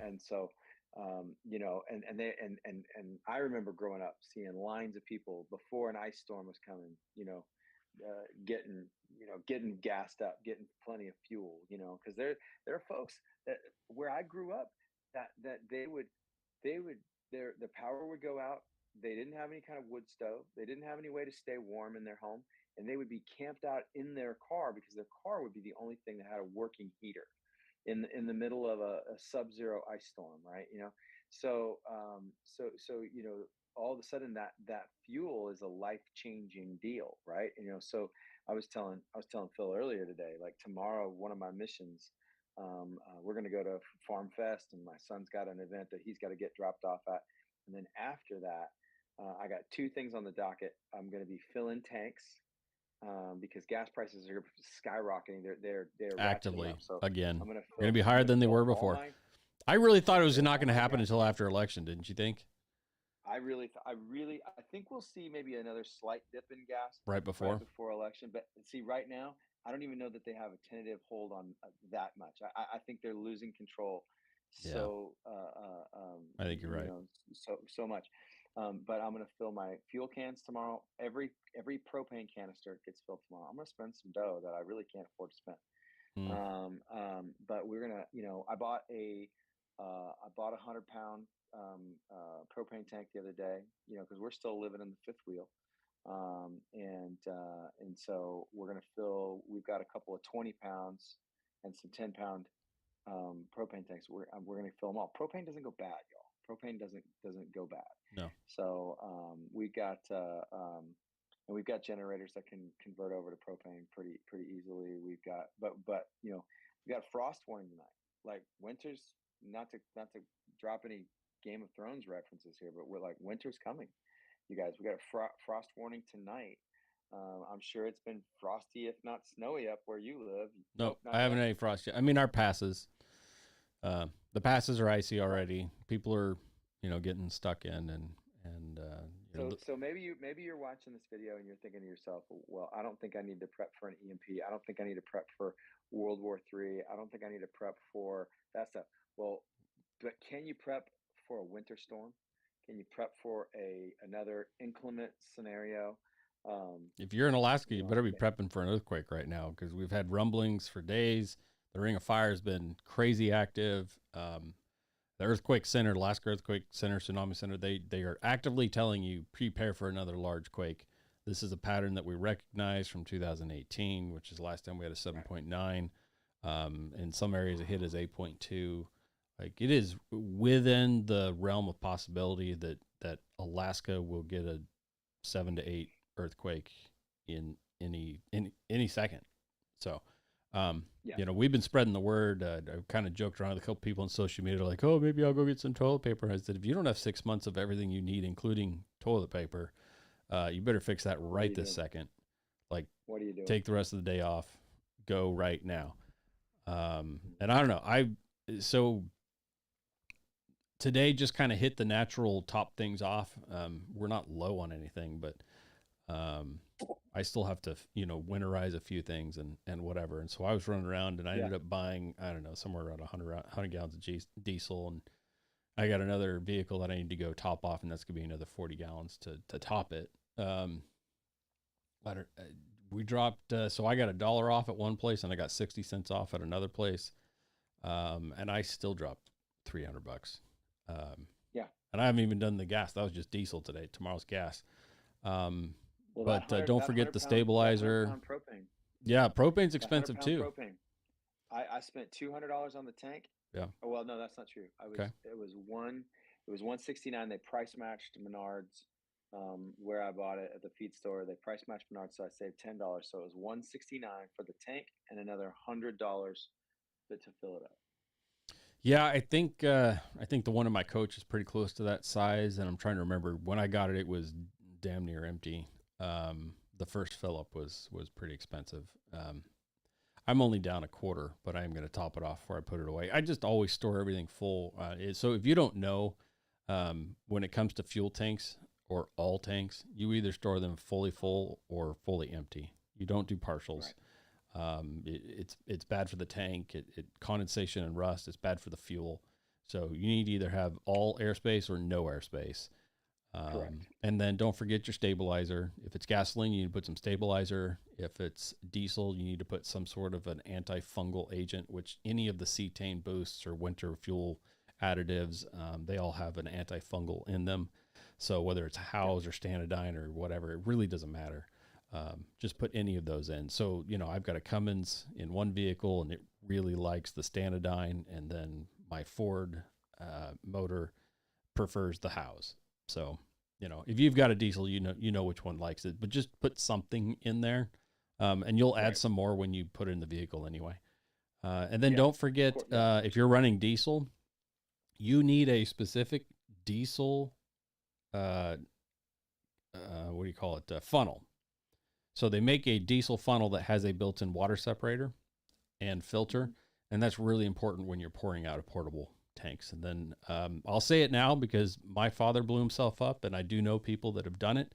And so, and I remember growing up seeing lines of people before an ice storm was coming, getting gassed up, getting plenty of fuel, because there are folks that where I grew up that their power would go out. They didn't have any kind of wood stove. They didn't have any way to stay warm in their home, and they would be camped out in their car because their car would be the only thing that had a working heater in the middle of a sub-zero ice storm, right? So all of a sudden that fuel is a life-changing deal, right? So I was telling Phil earlier today, like tomorrow, one of my missions, we're going to go to Farm Fest, and my son's got an event that he's got to get dropped off at, and then after that, I got two things on the docket. I'm going to be filling tanks. Because gas prices are skyrocketing. They're actively up. So again. They're going to be higher than they were before. I really thought it was not going to happen until after election, didn't you think? I think we'll see maybe another slight dip in gas right before election. But see, right now, I don't even know that they have a tentative hold on that much. I think they're losing control. So I think you're right. So much. But I'm going to fill my fuel cans tomorrow. Every propane canister gets filled tomorrow. I'm going to spend some dough that I really can't afford to spend. But we're going to, I bought a 100-pound propane tank the other day, because we're still living in the fifth wheel. And so we're going to fill. We've got a couple of 20 pounds and some 10-pound propane tanks. We're going to fill them all. Propane doesn't go bad, y'all. Propane doesn't go bad. No. So we got and we've got generators that can convert over to propane pretty easily. We've got but you know, we got a frost warning tonight. Like winter's not to drop any Game of Thrones references here, but we're like, winter's coming, you guys. We got a frost warning tonight. I'm sure it's been frosty, if not snowy, up where you live. No, I haven't had any frost yet. I mean, our passes, the passes are icy already. People are, you know, getting stuck in, and so maybe you're watching this video and you're thinking to yourself, well, I don't think I need to prep for an EMP. I don't think I need to prep for World War III. I don't think I need to prep for that stuff. Well, but can you prep for a winter storm? Can you prep for another inclement scenario? If you're in Alaska, you better be prepping for an earthquake right now, because we've had rumblings for days. The Ring of Fire has been crazy active. The Earthquake Center, Alaska Earthquake Center, Tsunami Center, they are actively telling you prepare for another large quake. This is a pattern that we recognize from 2018, which is the last time we had a 7.9. In some areas, it hit as 8.2. Like, it is within the realm of possibility that Alaska will get a 7 to 8 earthquake in any second. So, you know, we've been spreading the word. I've kind of joked around with a couple people on social media, like, oh, maybe I'll go get some toilet paper. I said, if you don't have 6 months of everything you need, including toilet paper, you better fix that right this second. Like, what are you doing? Take the rest of the day off. Go right now. And I don't know. So today just kind of hit the natural top things off. We're not low on anything, but I still have to, you know, winterize a few things and whatever. And so I was running around and I ended up buying, I don't know, somewhere around 100 gallons of diesel. And I got another vehicle that I need to go top off, and that's going to be another 40 gallons to top it. We dropped, so I got $1 off at one place and I got 60 cents off at another place. And I still dropped $300. And I haven't even done the gas. That was just diesel today. Tomorrow's gas. But don't forget the stabilizer. Propane. Yeah, propane's expensive too. Propane. I spent $200 on the tank. Yeah. Oh, well, no, that's not true. It was $169. They price matched Menards, where I bought it at the feed store. They price matched Menards, so I saved $10. So it was $169 for the tank and another $100 to fill it up. Yeah, I think the one in my coach is pretty close to that size, and I'm trying to remember when I got it. It was damn near empty. The first fill up was pretty expensive. I'm only down a quarter, but I am going to top it off before I put it away. I just always store everything full. So if you don't know, when it comes to fuel tanks or all tanks, you either store them fully full or fully empty. You don't do partials. Right. It's bad for the tank. Condensation and rust. It's bad for the fuel. So you need to either have all airspace or no airspace. And then don't forget your stabilizer. If it's gasoline, you need to put some stabilizer. If it's diesel, you need to put some sort of an antifungal agent, which any of the cetane boosts or winter fuel additives, they all have an antifungal in them. So whether it's Howes or Standardine or whatever, it really doesn't matter. Just put any of those in. So, you know, I've got a Cummins in one vehicle and it really likes the Standardine, and then my Ford motor prefers the Howes. So, you know, if you've got a diesel, you know which one likes it, but just put something in there, and you'll add some more when you put it in the vehicle anyway. And then don't forget, if you're running diesel, you need a specific diesel, what do you call it? Funnel. So they make a diesel funnel that has a built-in water separator and filter, and that's really important when you're pouring out a portable tanks. And then I'll say it now because my father blew himself up, and I do know people that have done it,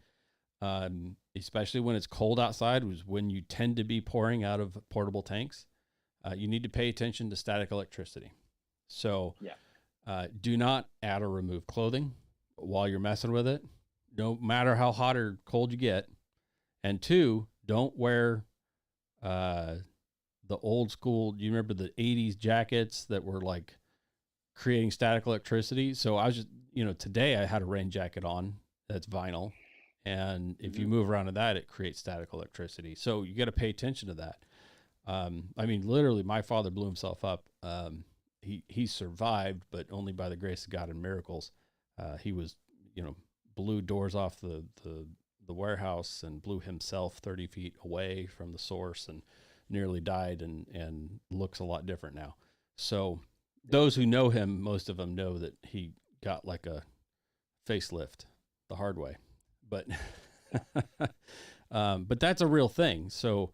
especially when it's cold outside, was when you tend to be pouring out of portable tanks. You need to pay attention to static electricity. So do not add or remove clothing while you're messing with it, no matter how hot or cold you get. And two, don't wear the old school, do you remember the 80s jackets that were like creating static electricity? So I was just, you know, today I had a rain jacket on that's vinyl, And if you move around to that, it creates static electricity. So you got to pay attention to that. I mean, literally, my father blew himself up. He survived, but only by the grace of God and miracles. He was, blew doors off the warehouse and blew himself 30 feet away from the source and nearly died and looks a lot different now. So those who know him, most of them know that he got like a facelift the hard way, but, but that's a real thing. So,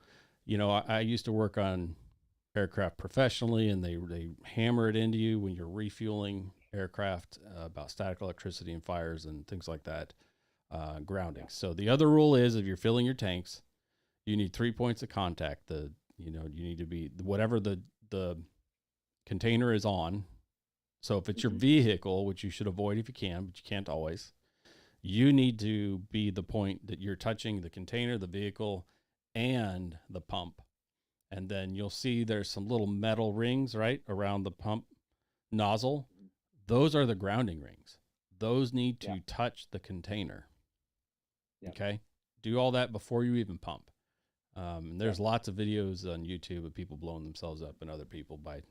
I used to work on aircraft professionally, and they hammer it into you when you're refueling aircraft about static electricity and fires and things like that, grounding. Yeah. So the other rule is, if you're filling your tanks, you need 3 points of contact. You need to be whatever the container is on. So if it's your vehicle, which you should avoid if you can, but you can't always, you need to be the point that you're touching the container, the vehicle, and the pump. And then you'll see there's some little metal rings right around the pump nozzle. Those are the grounding rings. Those need to touch the container. Yeah. Okay. Do all that before you even pump. There's lots of videos on YouTube of people blowing themselves up and other people by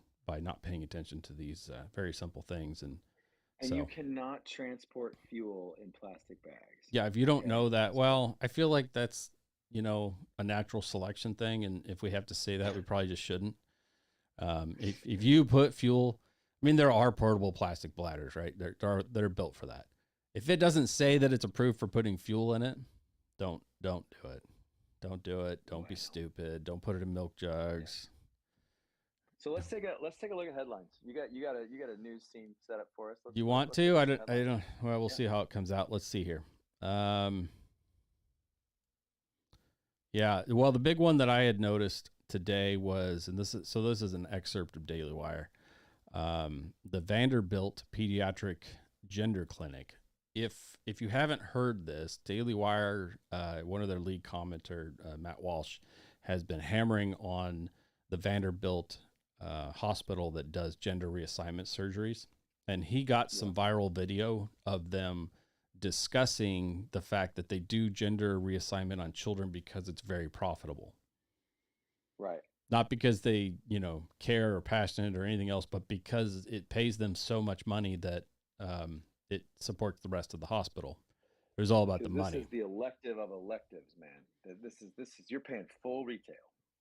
not paying attention to these very simple things. And so, you cannot transport fuel in plastic bags. Yeah. If you don't know that, well, I feel like that's, a natural selection thing. And if we have to say that, we probably just shouldn't. If you put fuel, I mean, there are portable plastic bladders, right? They're built for that. If it doesn't say that it's approved for putting fuel in it, don't do it. Don't do it. Don't be stupid. Don't put it in milk jugs. So let's take a look at headlines. You got a news scene set up for us. You want to? I don't. Well, we'll see how it comes out. Let's see here. Yeah. Well, the big one that I had noticed today was, and this is an excerpt of Daily Wire. The Vanderbilt Pediatric Gender Clinic. If you haven't heard this, Daily Wire, one of their lead commenter, Matt Walsh, has been hammering on the Vanderbilt hospital that does gender reassignment surgeries. And he got some viral video of them discussing the fact that they do gender reassignment on children because it's very profitable. Right. Not because they, care or passionate or anything else, but because it pays them so much money that it supports the rest of the hospital. It was all about the money. This is the elective of electives, man. This is you're paying full retail.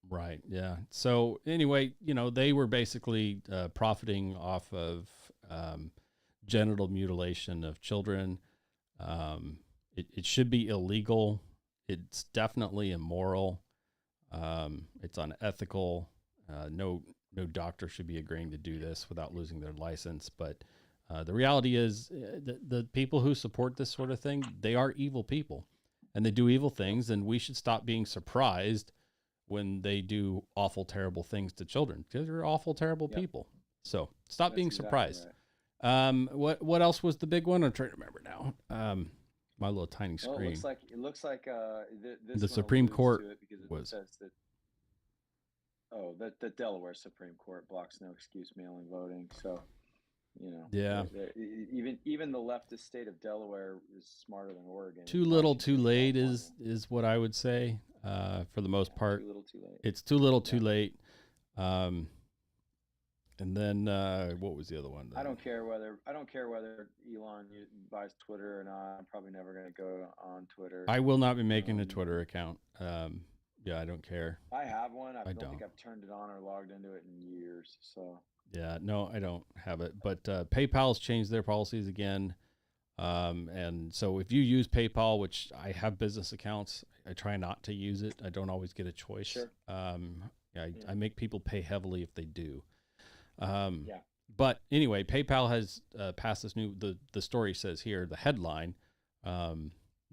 Right. Yeah. So anyway, they were basically profiting off of genital mutilation of children. It should be illegal. It's definitely immoral. It's unethical. No doctor should be agreeing to do this without losing their license. But the reality is the people who support this sort of thing, they are evil people and they do evil things. And we should stop being surprised when they do awful, terrible things to children, because they're awful, terrible people. So stop being surprised. Right. What else was the big one? I'm trying to remember now. My little tiny screen. It looks like the Supreme Court was. Says that the Delaware Supreme Court blocks no excuse mailing voting. So, yeah. Even the leftist state of Delaware is smarter than Oregon. Too little, too late is what I would say. For the most part, too little, too late. It's too little, too late. And then what was the other one? I don't care whether Elon buys Twitter or not. I'm probably never going to go on Twitter. I will not be making a Twitter account. Yeah, I don't care. I have one. I don't think I've turned it on or logged into it in years. So yeah, no, I don't have it. But PayPal's changed their policies again. And so if you use PayPal, which I have business accounts, I try not to use it. I don't always get a choice. Sure. I make people pay heavily if they do. But anyway, PayPal has passed this new, the story says here, the headline,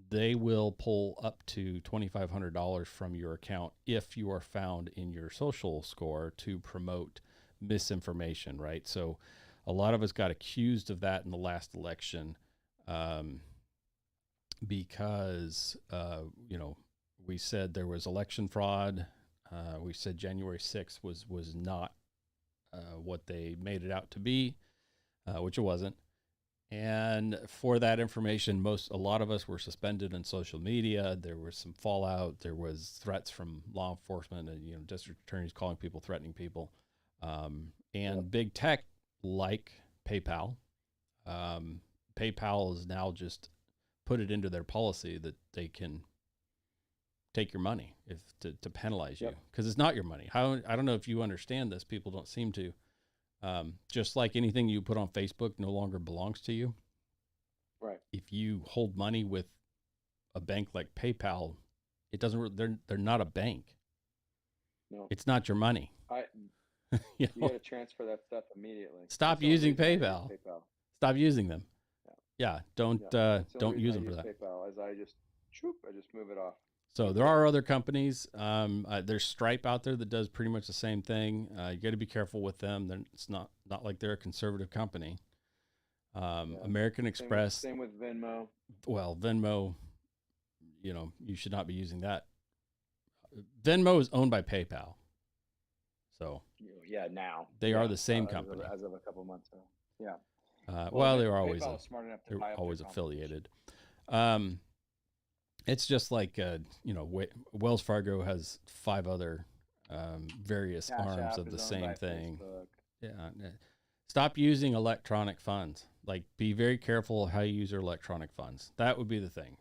they will pull up to $2,500 from your account if you are found in your social score to promote misinformation, right? So a lot of us got accused of that in the last election because, we said there was election fraud. We said January 6th was not what they made it out to be, which it wasn't. And for that information, a lot of us were suspended in social media. There was some fallout. There was threats from law enforcement and, you know, district attorneys calling people, threatening people. And big tech like PayPal, PayPal is now just put it into their policy that they can take your money to penalize you, because it's not your money. I don't know if you understand this. People don't seem to. Just like anything you put on Facebook no longer belongs to you. Right. If you hold money with a bank like PayPal, it doesn't. They're not a bank. No. It's not your money. You got to transfer that stuff immediately. Stop using PayPal. Stop using them. Yeah. Don't use them for that. PayPal, as I just move it off. So there are other companies. There's Stripe out there that does pretty much the same thing. You got to be careful with them. It's not like they're a conservative company. American Express. Same with Venmo. Well, Venmo, you know, you should not be using that. Venmo is owned by PayPal. So yeah, now they are the same company as of a couple months ago. Yeah. Well, they were always smart enough to buy up always affiliated. It's just like you know, Wells Fargo has 5 other various arms of the same thing. Facebook. Yeah. Stop using electronic funds. Like, be very careful how you use your electronic funds. That would be the thing.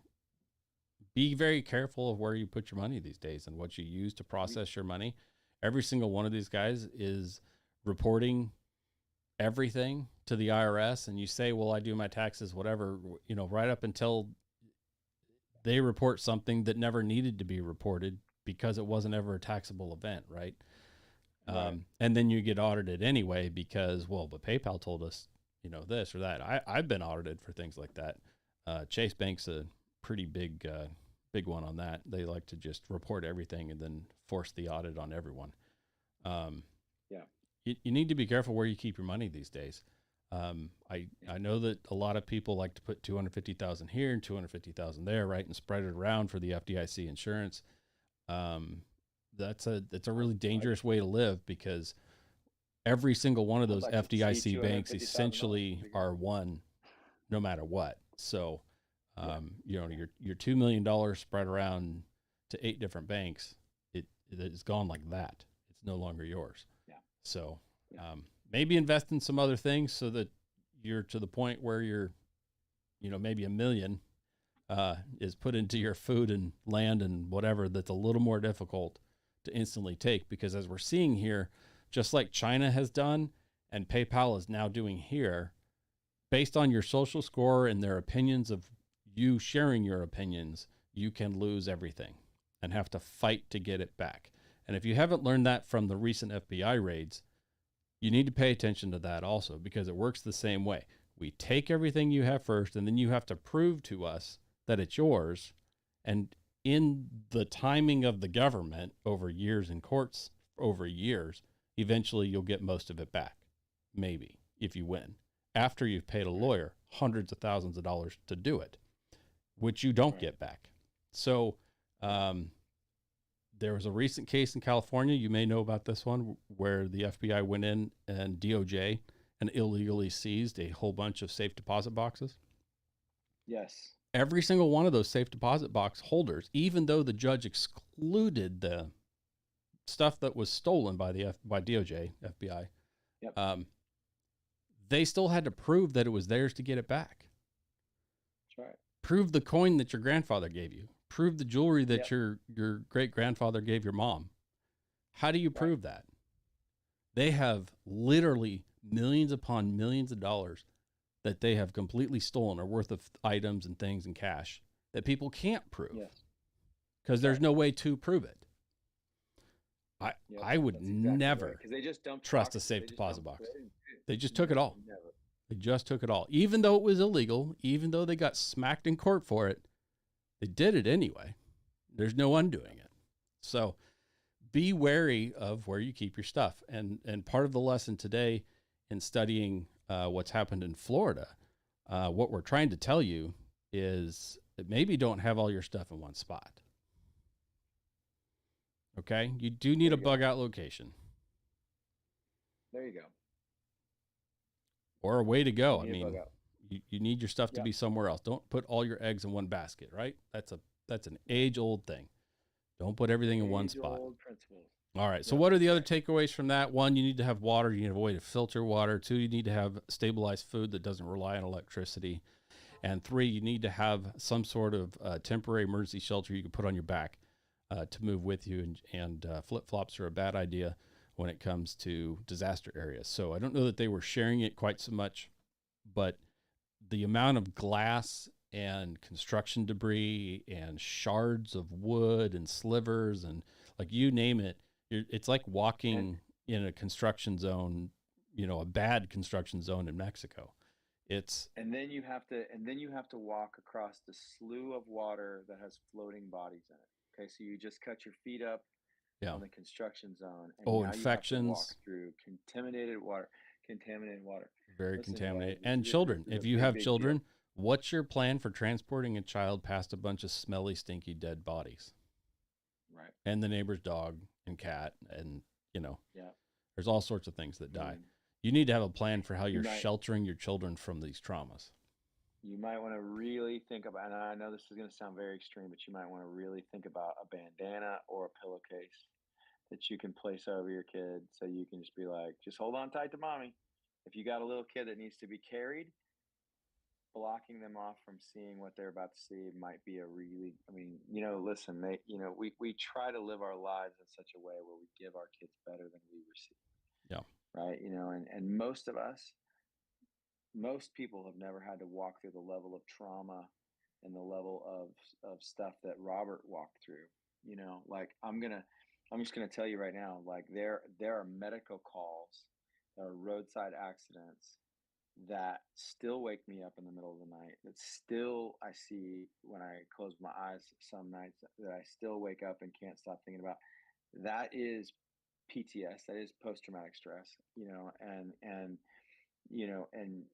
Be very careful of where you put your money these days and what you use to process your money. Every single one of these guys is reporting everything to the IRS, and you say, well, I do my taxes, whatever, you know, right up until they report something that never needed to be reported because it wasn't ever a taxable event, right? And then you get audited anyway because, well, but PayPal told us, you know, this or that. I've been audited for things like that. Chase Bank's a pretty big one on that. They like to just report everything and then force the audit on everyone. You need to be careful where you keep your money these days. I know that a lot of people like to put 250,000 here and 250,000 there, right, and spread it around for the FDIC insurance. That's a really dangerous way to live, because every single one of those FDIC banks essentially are one, no matter what. So, you know, your $2 million spread around to 8 different banks, it's gone like that. It's no longer yours. Yeah. So, maybe invest in some other things so that you're to the point where you're, you know, maybe $1 million is put into your food and land and whatever that's a little more difficult to instantly take. Because as we're seeing here, just like China has done and PayPal is now doing here, based on your social score and their opinions of you sharing your opinions, you can lose everything and have to fight to get it back. And if you haven't learned that from the recent FBI raids, you need to pay attention to that also, because it works the same way. We take everything you have first, and then you have to prove to us that it's yours. And in the timing of the government over years in courts, over years, eventually you'll get most of it back. Maybe, if you win. After you've paid a lawyer hundreds of thousands of dollars to do it, which you don't get back. So, there was a recent case in California, you may know about this one, where the FBI went in and DOJ and illegally seized a whole bunch of safe deposit boxes. Yes. Every single one of those safe deposit box holders, even though the judge excluded the stuff that was stolen by DOJ, FBI, they still had to prove that it was theirs to get it back. That's right. Prove the coin that your grandfather gave you. Prove the jewelry that your great-grandfather gave your mom. How do you prove that? They have literally millions upon millions of dollars that they have completely stolen, or worth of items and things and cash that people can't prove. Yes. Because there's no way to prove it. I would never they just trust a safe deposit box. They just took it all. They just took it all. Even though it was illegal, even though they got smacked in court for it, they did it anyway. There's no undoing it. So be wary of where you keep your stuff. And part of the lesson today in studying what's happened in Florida, what we're trying to tell you is that maybe don't have all your stuff in one spot. Okay? You do need a bug out location. There you go. Or a way to go. I mean, You need your stuff to be somewhere else. Don't put all your eggs in one basket, right? That's an age-old thing. Don't put everything in one spot. Age-old principles. All right. So what are the other takeaways from that? One, you need to have water. You need a way to filter water. Two, you need to have stabilized food that doesn't rely on electricity. And three, you need to have some sort of temporary emergency shelter you can put on your back to move with you. And flip-flops are a bad idea when it comes to disaster areas. So I don't know that they were sharing it quite so much, but the amount of glass and construction debris and shards of wood and slivers and like you name it, it's like walking in a construction zone, a bad construction zone in Mexico. And then you have to walk across the slough of water that has floating bodies in it. Okay, so you just cut your feet up on the construction zone, and now infections. You have to walk through contaminated water. Very contaminated. And children, if you have children, what's your plan for transporting a child past a bunch of smelly, stinky, dead bodies? Right. And the neighbor's dog and cat, and there's all sorts of things that die. You need to have a plan for how you're sheltering your children from these traumas. You might want to really think about, and I know this is going to sound very extreme, but you might want to really think about a bandana or a pillowcase that you can place over your kid, so you can just be like, just hold on tight to mommy. If you got a little kid that needs to be carried, blocking them off from seeing what they're about to see might be listen, we try to live our lives in such a way where we give our kids better than we receive. Yeah. Right. And most people have never had to walk through the level of trauma and the level of stuff that Robert walked through. I'm just gonna tell you right now, like there are medical calls, there are roadside accidents that still wake me up in the middle of the night, that still I see when I close my eyes some nights, that I still wake up and can't stop thinking about. That is PTS, that is post-traumatic stress, and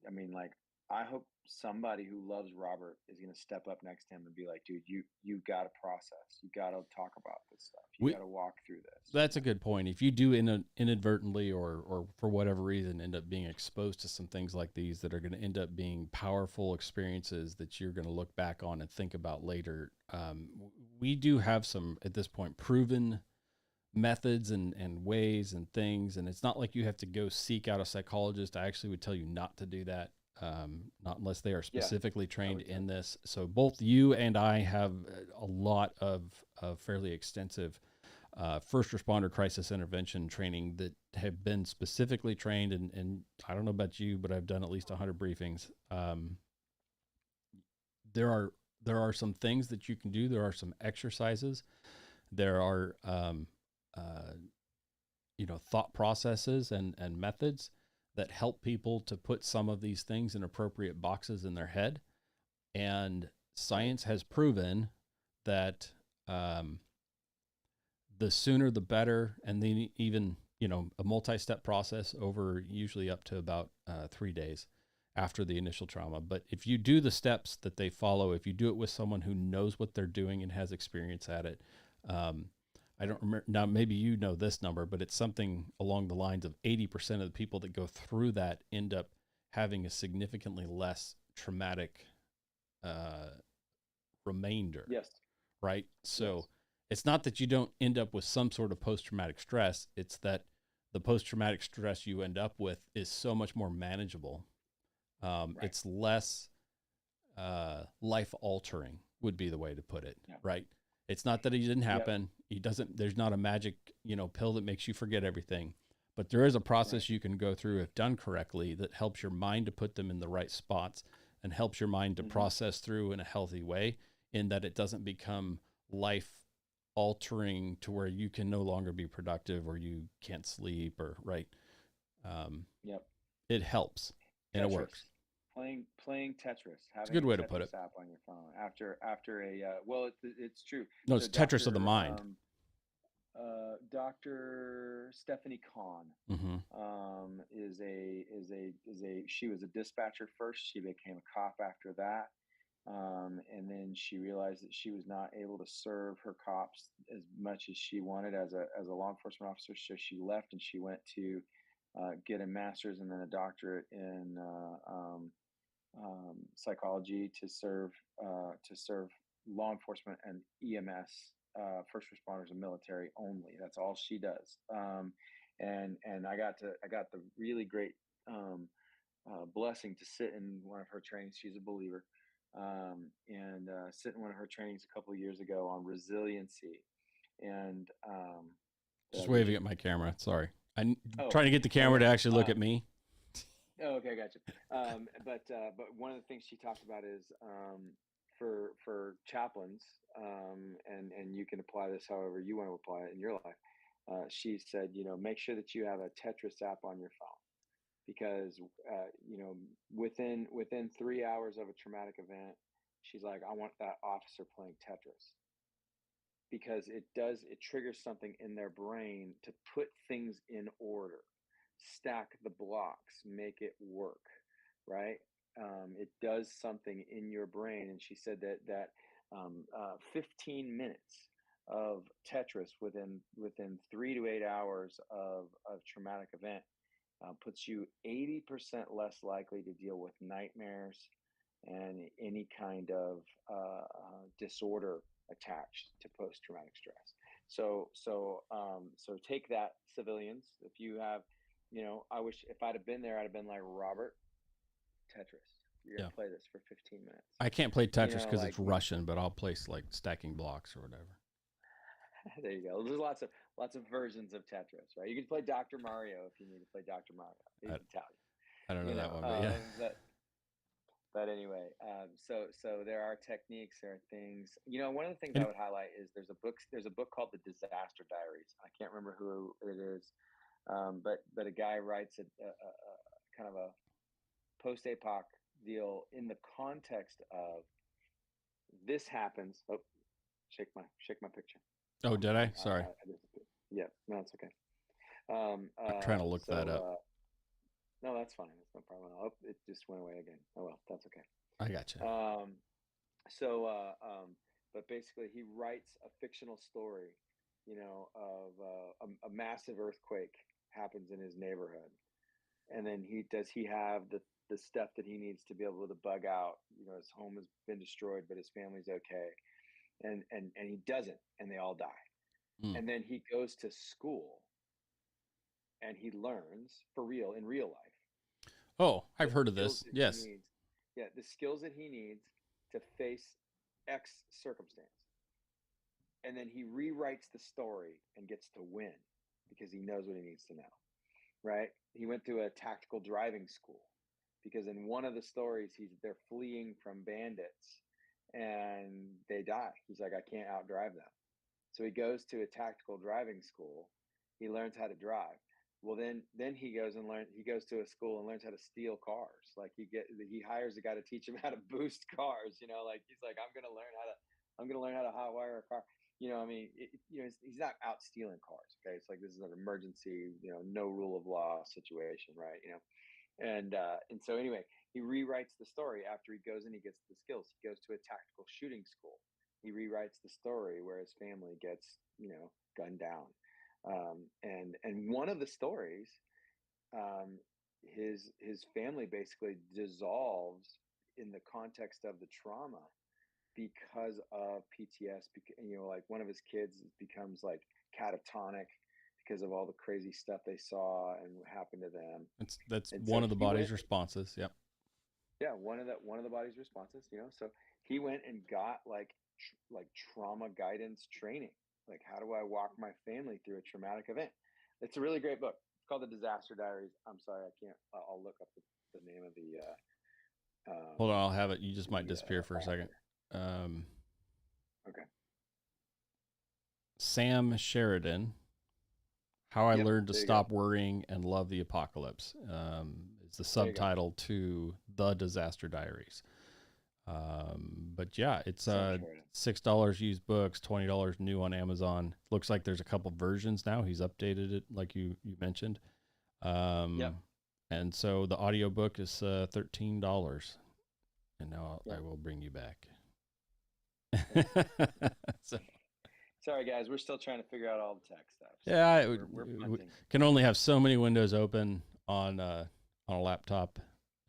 I mean, like, I hope somebody who loves Robert is going to step up next to him and be like, dude, you got to process, you got to talk about this stuff, you got to walk through this. That's a good point. If you do inadvertently or for whatever reason end up being exposed to some things like these that are going to end up being powerful experiences that you're going to look back on and think about later, we do have some, at this point, proven methods and ways and things. And it's not like you have to go seek out a psychologist. I actually would tell you not to do that. Not unless they are specifically trained in this. So both you and I have a lot of fairly extensive first responder crisis intervention training that have been specifically trained. And I don't know about you, but I've done at least 100 briefings. There are some things that you can do. There are some exercises. There are, thought processes and methods that help people to put some of these things in appropriate boxes in their head. And science has proven that the sooner the better, and then even, a multi-step process over usually up to about 3 days after the initial trauma. But if you do the steps that they follow, if you do it with someone who knows what they're doing and has experience at it, I don't remember now, maybe you know this number, but it's something along the lines of 80% of the people that go through that end up having a significantly less traumatic remainder. Yes. Right. So it's not that you don't end up with some sort of post-traumatic stress. It's that the post-traumatic stress you end up with is so much more manageable. It's less life-altering would be the way to put it. Yeah. Right. It's not that it didn't happen. He doesn't, there's not a magic, pill that makes you forget everything, but there is a process you can go through if done correctly that helps your mind to put them in the right spots and helps your mind to process through in a healthy way, in that it doesn't become life altering to where you can no longer be productive or you can't sleep or it helps and it works. Playing Tetris. It's a good way to put it. App on your phone after it's true. No, it's Tetris of the mind. Dr. Stephanie Kahn she was a dispatcher first. She became a cop after that, and then she realized that she was not able to serve her cops as much as she wanted as a law enforcement officer. So she left and she went to get a master's and then a doctorate in psychology to serve law enforcement and EMS, first responders and military only. That's all she does. And I got the really great blessing to sit in one of her trainings. She's a believer, and sit in one of her trainings a couple of years ago on resiliency. And just waving at my camera. Sorry, I'm Oh, trying to get the camera to actually look at me. Oh, okay, gotcha. But one of the things she talked about is for chaplains, and you can apply this however you want to apply it in your life. She said, make sure that you have a Tetris app on your phone, because within 3 hours of a traumatic event, she's like, I want that officer playing Tetris, because it triggers something in their brain to put things in order, stack the blocks, make it work, right? It does something in your brain. And she said that 15 minutes of Tetris within 3 to 8 hours of traumatic event puts you 80% less likely to deal with nightmares and any kind of disorder attached to post-traumatic stress. So take that, civilians. If you have, I wish if I'd have been there, I'd have been like, Robert, Tetris. You're gonna play this for 15 minutes. I can't play Tetris because it's Russian, but I'll play like stacking blocks or whatever. There you go. There's lots of versions of Tetris, right? You can play Dr. Mario if you need to play Dr. Mario. He's Italian. I don't know that one, but yeah. But anyway, so there are techniques, there are things. One of the things I would highlight is there's a book called The Disaster Diaries. I can't remember who it is, but a guy writes a kind of a post-apoc deal in the context of this happens. Oh, shake my picture. Oh, did I? Sorry. Yeah, no, it's okay. I'm trying to look that up. No, that's fine. That's no problem. Oh, it just went away again. Oh well, that's okay. I gotcha. But basically, he writes a fictional story, of a massive earthquake happens in his neighborhood, and then he have the stuff that he needs to be able to bug out. His home has been destroyed, but his family's okay, and he doesn't, and they all die. And then he goes to school, and he learns for real in real life. Oh, I've heard of this. Yes. The skills that he needs to face X circumstance. And then he rewrites the story and gets to win because he knows what he needs to know, right? He went to a tactical driving school because in one of the stories, they're fleeing from bandits and they die. He's like, I can't outdrive them. So he goes to a tactical driving school. He learns how to drive. Well, then he goes to a school and learns how to steal cars. Like he hires a guy to teach him how to boost cars. Like he's like, I'm gonna learn how to hotwire a car. He's not out stealing cars. Okay, it's like this is an emergency, no rule of law situation, right? And so anyway, he rewrites the story after he goes and he gets the skills. He goes to a tactical shooting school. He rewrites the story where his family gets, gunned down. And one of the stories, his family basically dissolves in the context of the trauma because of PTS. Like one of his kids becomes like catatonic because of all the crazy stuff they saw and what happened to them. That's one of the body's responses. Yep. Yeah, one of the body's responses. So he went and got like trauma guidance training. Like, how do I walk my family through a traumatic event? It's a really great book. It's called The Disaster Diaries. I'm sorry, I can't. I'll look up the name of the. Hold on, I'll have it. You just might disappear for a second. Okay. Sam Sheridan. How I Learned to Stop Worrying and Love the Apocalypse. It's the subtitle to The Disaster Diaries. But yeah, it's $6 used books, $20 new on Amazon. Looks like there's a couple versions now. He's updated it, like you mentioned. And so the audiobook is $13. And now I will bring you back. Sorry, guys, we're still trying to figure out all the tech stuff. So yeah, we can only have so many windows open on a laptop.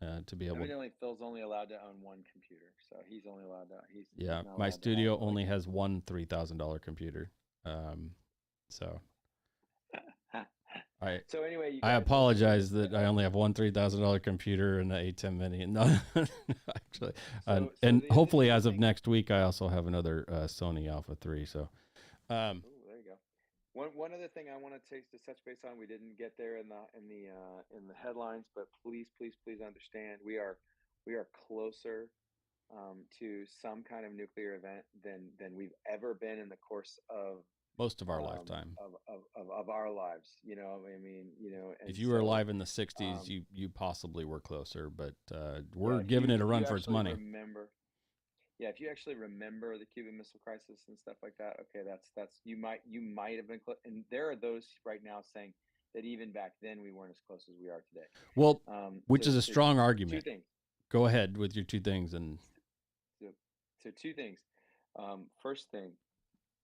to be able. Evidently, Phil's only allowed to own one computer, so he's only allowed to. He's Yeah, not my allowed to studio have, only has one $3,000 computer. So So anyway, you I guys, apologize that I only have one $3,000 computer and the A10 Mini. No, actually, and hopefully as of next week, I also have another Sony Alpha 3. So, there you go. One other thing I want to touch base on. We didn't get there in the headlines, but please understand we are closer to some kind of nuclear event than we've ever been in the course of most of our lifetime of our lives. You know, I mean, you know, and if you were alive in the 60s, you possibly were closer, but we're giving it a run for its money. If you actually remember the Cuban Missile Crisis and stuff like that, okay, that's you might have been close. And there are those right now saying that even back then we weren't as close as we are today. Well, which is a strong argument. 2 things. Go ahead with your 2 things. And so 2 things. First thing,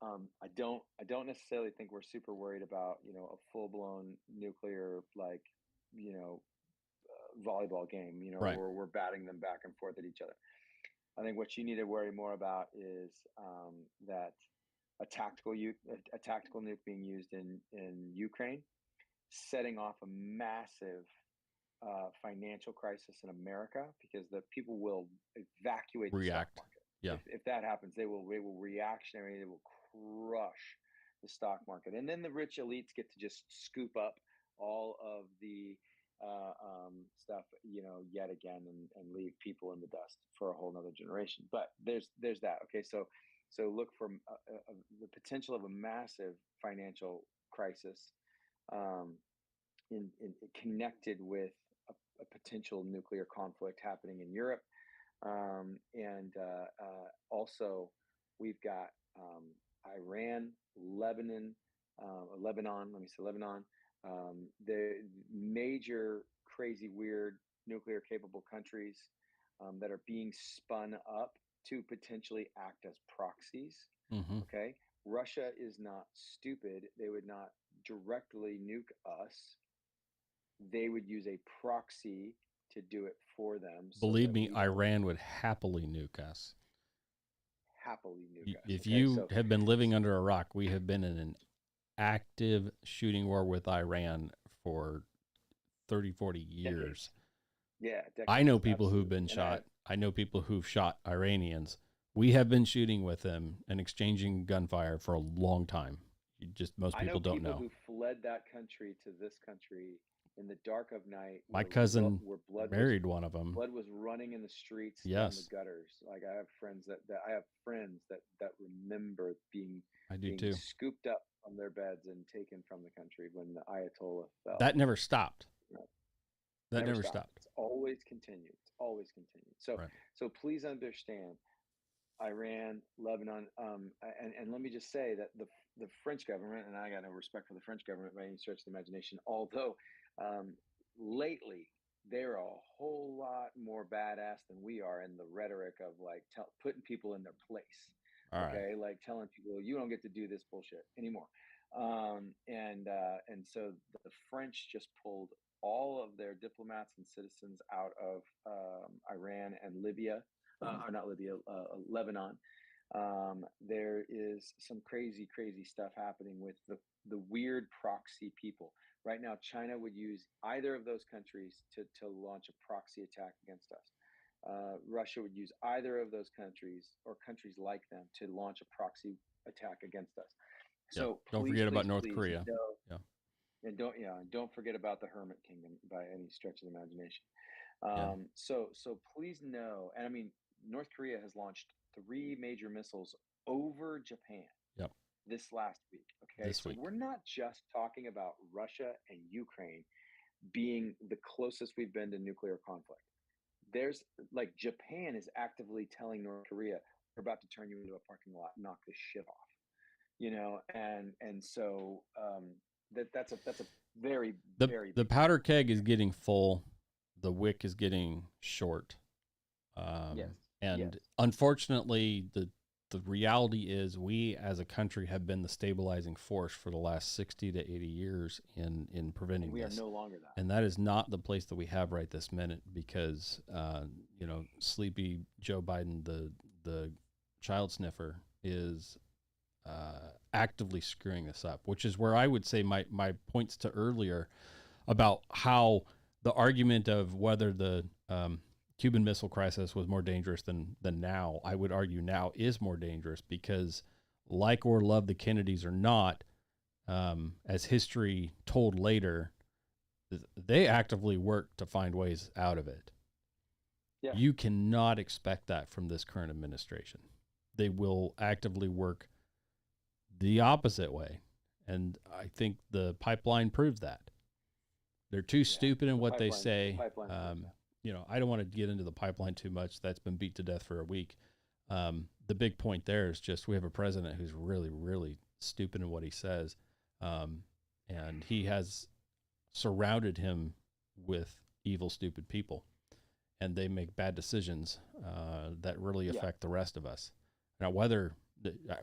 I don't necessarily think we're super worried about, you know, a full blown nuclear, like, you know, volleyball game, you know, right. where we're batting them back and forth at each other. I think what you need to worry more about is that a tactical nuke being used in Ukraine, setting off a massive financial crisis in America, because the people will evacuate the stock market. Yeah. If that happens, they will reactionary. They will crush the stock market, and then the rich elites get to just scoop up all of the stuff, you know, yet again, and leave people in the dust for a whole nother generation. But there's that. Okay, so look for the potential of a massive financial crisis in connected with a potential nuclear conflict happening in Europe. And also we've got Iran, Lebanon, the major crazy weird nuclear capable countries that are being spun up to potentially act as proxies. Mm-hmm. Okay, Russia is not stupid. They would not directly nuke us. They would use a proxy to do it for them. Believe me, Iran would happily nuke us. If you have been living under a rock, we have been in an active shooting war with Iran for 30, 40 years. Decades. I know people who've been shot. I know people who've shot Iranians. We have been shooting with them and exchanging gunfire for a long time. Most people don't know. I know people who fled that country to this country in the dark of night. My cousin married one of them. Blood was running in the streets, yes, in the gutters. Like I have friends that remember being scooped up from their beds and taken from the country when the Ayatollah fell. That never stopped. That never stopped. It's always continued. So so please understand, Iran, Lebanon, and let me just say that the French government, and I got no respect for the French government by any stretch of the imagination, although lately they're a whole lot more badass than we are in the rhetoric of like putting people in their place. Okay, like telling people you don't get to do this bullshit anymore. And so the French just pulled all of their diplomats and citizens out of Iran and Libya, or not Libya, Lebanon. There is some crazy stuff happening with the weird proxy people. Right now, China would use either of those countries to launch a proxy attack against us. Russia would use either of those countries or countries like them to launch a proxy attack against us. So don't forget about North Korea. And don't forget about the Hermit Kingdom by any stretch of the imagination. So please know, and I mean, North Korea has launched 3 major missiles over Japan. This last week. Okay, we're not just talking about Russia and Ukraine being the closest we've been to nuclear conflict. There's like Japan is actively telling North Korea, we're about to turn you into a parking lot, knock this shit off. You know, and so that's a very the powder keg is getting full, the wick is getting short. And unfortunately the the reality is we as a country have been the stabilizing force for the last 60 to 80 years in preventing we this. are no longer that. And that is not the place that we have right this minute because, you know, sleepy Joe Biden, the child sniffer, is actively screwing this up, which is where I would say my points to earlier about how the argument of whether the Cuban Missile Crisis was more dangerous than now, I would argue now is more dangerous because, like or love the Kennedys or not, as history told later, they actively worked to find ways out of it. Yeah. You cannot expect that from this current administration. They will actively work the opposite way. And I think the pipeline proves that. They're too stupid in what they say. You know, I don't want to get into the pipeline too much. That's been beat to death for a week. The big point there is just we have a president who's really, really stupid in what he says. And he has surrounded him with evil, stupid people. And they make bad decisions that really affect the rest of us. Now, whether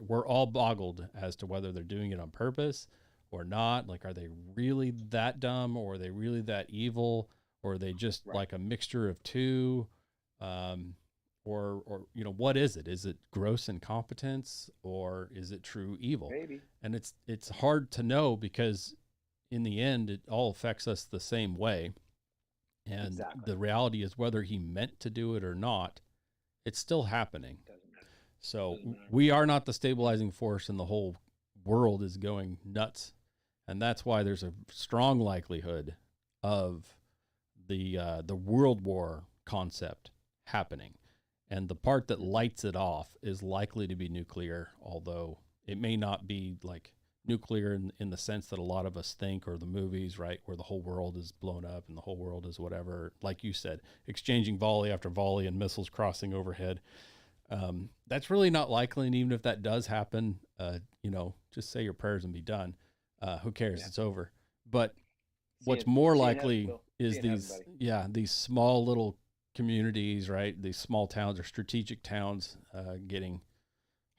we're all boggled as to whether they're doing it on purpose or not. Like, are they really that dumb, or are they really that evil, or are they just like a mixture of two? Or you know, what is it? Is it gross incompetence, or is it true evil? Maybe. And it's hard to know because in the end, it all affects us the same way. And the reality is, whether he meant to do it or not, it's still happening. So we are not the stabilizing force, and the whole world is going nuts. And that's why there's a strong likelihood of the world war concept happening. And the part that lights it off is likely to be nuclear, although it may not be like nuclear in the sense that a lot of us think, or the movies, right, where the whole world is blown up and the whole world is whatever, like you said, exchanging volley after volley and missiles crossing overhead. That's really not likely. And even if that does happen, you know, just say your prayers and be done. Who cares? It's over. But what's more likely is these small little communities, right? These small towns or strategic towns getting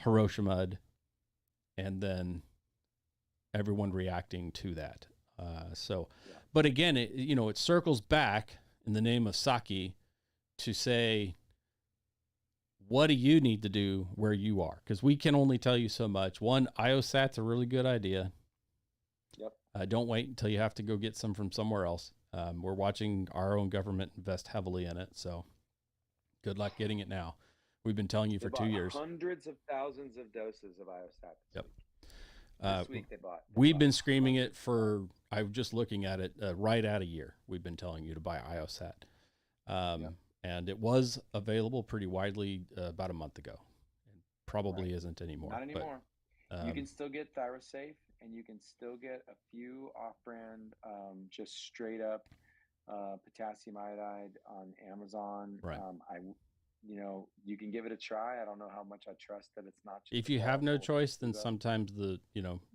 Hiroshima'd, and then everyone reacting to that. But again, it circles back in the name of Saki to say, what do you need to do where you are? Because we can only tell you so much. One, IOSAT's a really good idea. Yep. Don't wait until you have to go get some from somewhere else. We're watching our own government invest heavily in it. So good luck getting it now. We've been telling you for 2 years. Hundreds of thousands of doses of IOSAT. Yep. This week they bought. We've been screaming it for, I was just looking at it, right at a year. We've been telling you to buy IOSAT. And it was available pretty widely about a month ago. It probably isn't anymore. Not anymore. But, you can still get ThyroSafe, and you can still get a few off-brand, just straight up potassium iodide on Amazon. Right. You can give it a try. I don't know how much I trust that it's not. Just if you have no choice, then sometimes you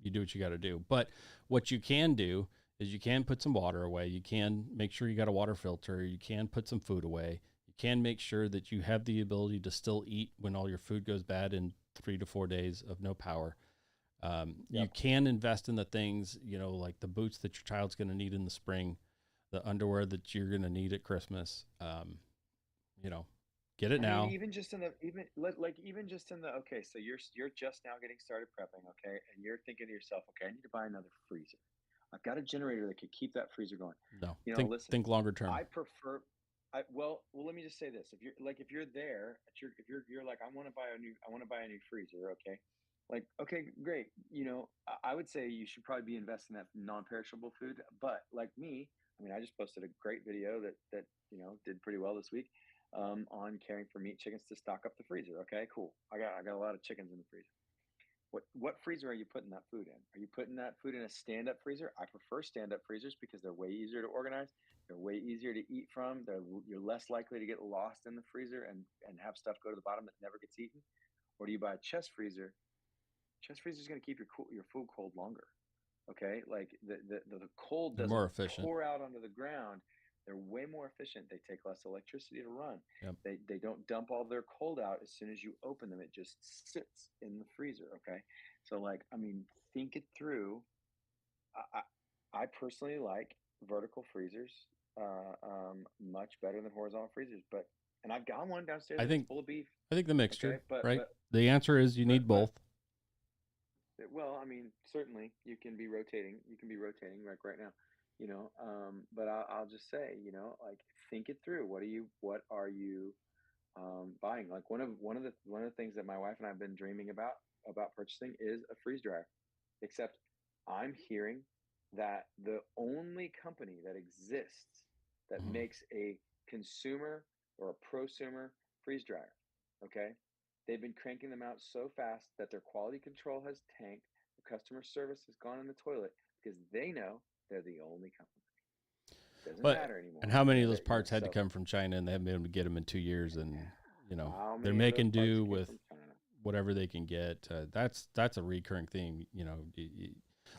do what you got to do. But what you can do is you can put some water away. You can make sure you got a water filter. You can put some food away. You can make sure that you have the ability to still eat when all your food goes bad in 3 to 4 days of no power. You can invest in the things, like the boots that your child's going to need in the spring, the underwear that you're going to need at Christmas. Get it now. Even just in the okay, so you're just now getting started prepping, okay, and you're thinking to yourself, okay, I need to buy another freezer. I've got a generator that could keep that freezer going. No, listen. Think longer term. I prefer. Well, let me just say this: if you're there, if you're like, I want to buy a new freezer, okay, okay, great. I would say you should probably be investing in that non-perishable food. But like me, I just posted a great video that did pretty well this week. On caring for meat chickens to stock up the freezer. Okay, cool. I got a lot of chickens in the freezer. What freezer are you putting that food in? Are you putting that food in a stand-up freezer? I prefer stand-up freezers because they're way easier to organize. They're way easier to eat from. You're less likely to get lost in the freezer and have stuff go to the bottom that never gets eaten. Or do you buy a chest freezer? Chest freezer is going to keep your food cold longer. Okay, like the cold doesn't more efficient. pour out onto the ground. They're way more efficient. They take less electricity to run. Yep. They don't dump all their cold out as soon as you open them. It just sits in the freezer. Okay. So like, I mean, think it through. I personally like vertical freezers much better than horizontal freezers, and I've got one downstairs that's full of beef. I think the mixture, Okay, right? The answer is you need both. Well, I mean, certainly you can be rotating. You can be rotating like right now, but I'll just say, like think it through. What are you buying? Like one of the things that my wife and I have been dreaming about purchasing is a freeze dryer. Except I'm hearing that the only company that exists that makes a consumer or a prosumer freeze dryer, okay, they've been cranking them out so fast that their quality control has tanked, the customer service has gone in the toilet because they know they're the only company. Doesn't matter anymore. And how many of those parts had to come from China, and they haven't been able to get them in 2 years, and they're making do with whatever they can get. That's a recurring theme.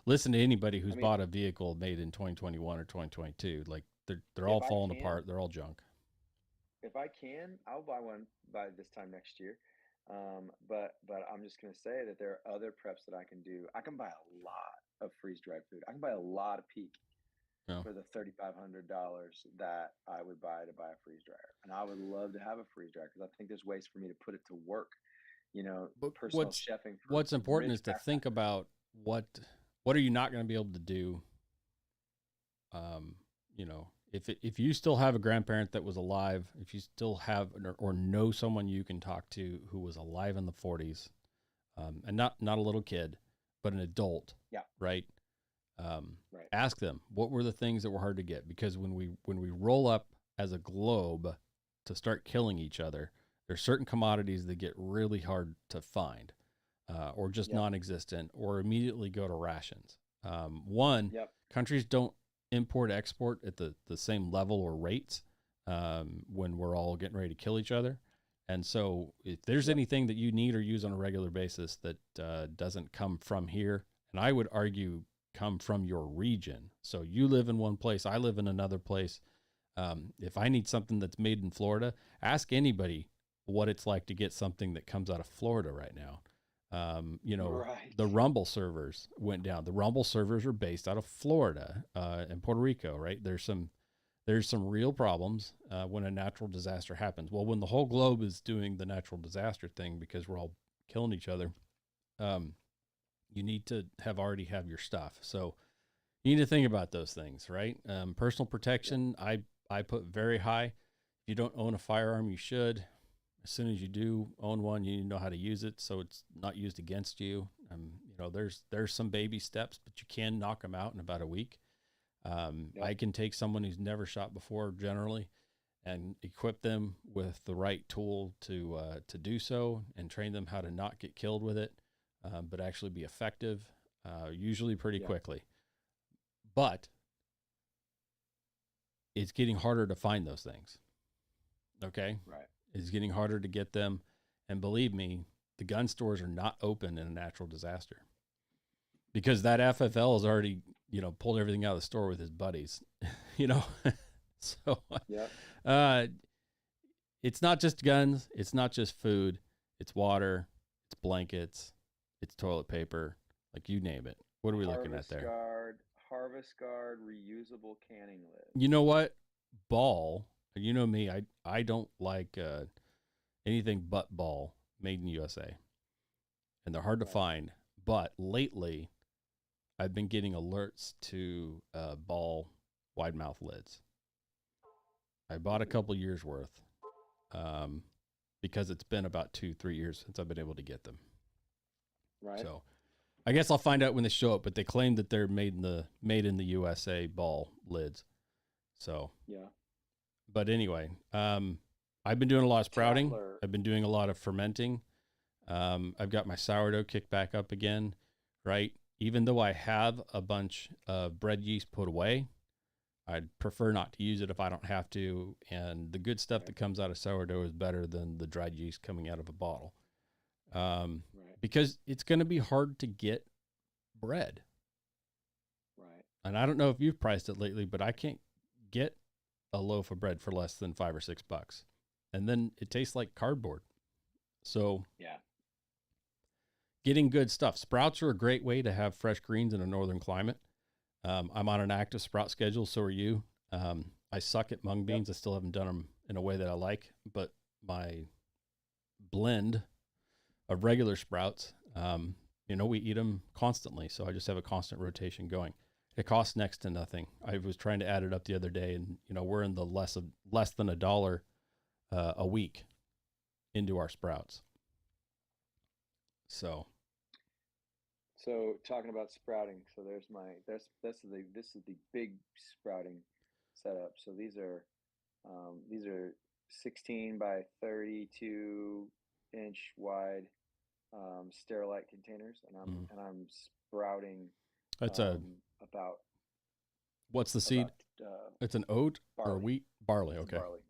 Listen to anybody who's bought a vehicle made in 2021 or 2022. Like they're all falling apart. They're all junk. If I can, I'll buy one by this time next year. But I'm just gonna say that there are other preps that I can do. I can buy a lot of freeze dried food. I can buy a lot of peak for the $3,500 that I would buy to buy a freeze dryer. And I would love to have a freeze dryer because I think there's ways for me to put it to work. Personal chefing. What's important is to think about what are you not going to be able to do. If you still have a grandparent that was alive, if you still have or know someone you can talk to who was alive in the 40s, and not a little kid, but an adult, right? Ask them what were the things that were hard to get, because when we roll up as a globe to start killing each other, there's certain commodities that get really hard to find, or just non-existent, or immediately go to rations. Countries don't import export at the same level or rates when we're all getting ready to kill each other. And so if there's anything that you need or use on a regular basis that doesn't come from here, and I would argue come from your region. So you live in one place, I live in another place. If I need something that's made in Florida, ask anybody what it's like to get something that comes out of Florida right now. The Rumble servers went down. The Rumble servers are based out of Florida and Puerto Rico, right? There's some real problems when a natural disaster happens. Well, when the whole globe is doing the natural disaster thing because we're all killing each other, you need to already have your stuff. So you need to think about those things, right? Personal protection, I put very high. If you don't own a firearm, you should. As soon as you do own one, you need to know how to use it so it's not used against you. There's some baby steps, but you can knock them out in about a week. I can take someone who's never shot before generally and equip them with the right tool to do so, and train them how to not get killed with it, but actually be effective, usually pretty quickly. But it's getting harder to find those things. Okay? Right. It's getting harder to get them. And believe me, the gun stores are not open in a natural disaster because that FFL has already, pulled everything out of the store with his buddies, So, it's not just guns. It's not just food. It's water. It's blankets. It's toilet paper. Like you name it. What are we looking at there? Harvest Guard, reusable canning lid. You know what? Ball. You know me. I don't like anything but Ball made in USA, and they're hard to find. But lately, I've been getting alerts to Ball wide mouth lids. I bought a couple years worth because it's been about 2-3 years since I've been able to get them. Right. So I guess I'll find out when they show up, but they claim that they're made in the USA Ball lids. So but anyway, I've been doing a lot of sprouting. I've been doing a lot of fermenting. I've got my sourdough kicked back up again, right? Even though I have a bunch of bread yeast put away, I'd prefer not to use it if I don't have to. And the good stuff that comes out of sourdough is better than the dried yeast coming out of a bottle. Because it's going to be hard to get bread. Right. And I don't know if you've priced it lately, but I can't get a loaf of bread for less than $5 or $6. And then it tastes like cardboard. So yeah, getting good stuff. Sprouts are a great way to have fresh greens in a northern climate. I'm on an active sprout schedule. So are you. I suck at mung beans. I still haven't done them in a way that I like, but my blend of regular sprouts, we eat them constantly. So I just have a constant rotation going. It costs next to nothing. I was trying to add it up the other day, and we're in the less than $1 a week into our sprouts. So talking about sprouting, so this is the big sprouting setup. So these are 16 by 32 inch wide sterilite containers, and I'm sprouting. That's about. What's the seed? It's an oat or wheat? Barley. Okay. Barley.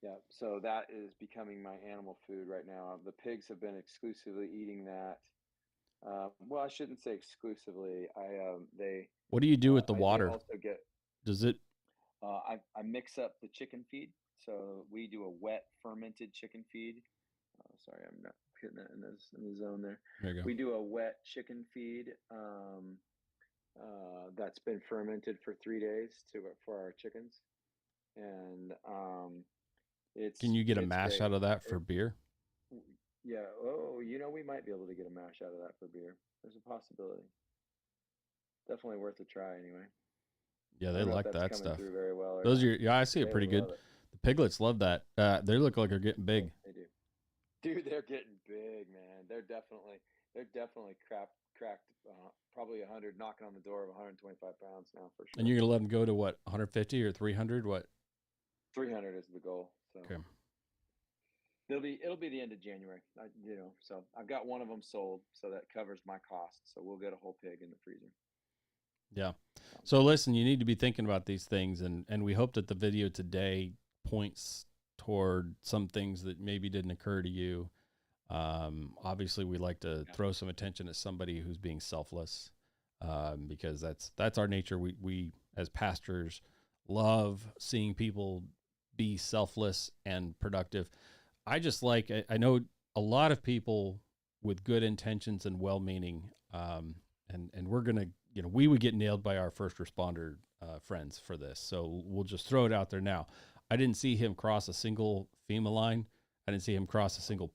Yeah. So that is becoming my animal food right now. The pigs have been exclusively eating that. Well, I shouldn't say exclusively. What do you do with the water? They also get. Does it? I mix up the chicken feed. So we do a wet fermented chicken feed. Sorry, I'm not hitting that in the zone there. There you go. We do a wet chicken feed that's been fermented for 3 days for our chickens, and Can you get a mash out of that for beer? Yeah. Oh, we might be able to get a mash out of that for beer. There's a possibility. Definitely worth a try anyway. Yeah, they like that stuff. Very well Those I see it pretty good. The piglets love that. They look like they're getting big. They do. Dude, they're getting big, man. They're definitely cracked probably 100, knocking on the door of 125 pounds now for sure. And you're gonna let them go to what, 150 or 300? What? 300 is the goal. So okay. It'll be the end of January. So I've got one of them sold, so that covers my costs. So we'll get a whole pig in the freezer. Yeah. So listen, you need to be thinking about these things, and we hope that the video today points toward some things that maybe didn't occur to you. Obviously we like to throw some attention at somebody who's being selfless, because that's our nature. We as pastors love seeing people be selfless and productive. I know a lot of people with good intentions and well-meaning, and we're going to, we would get nailed by our first responder friends for this. So we'll just throw it out there now. I didn't see him cross a single FEMA line. I didn't see him cross a single,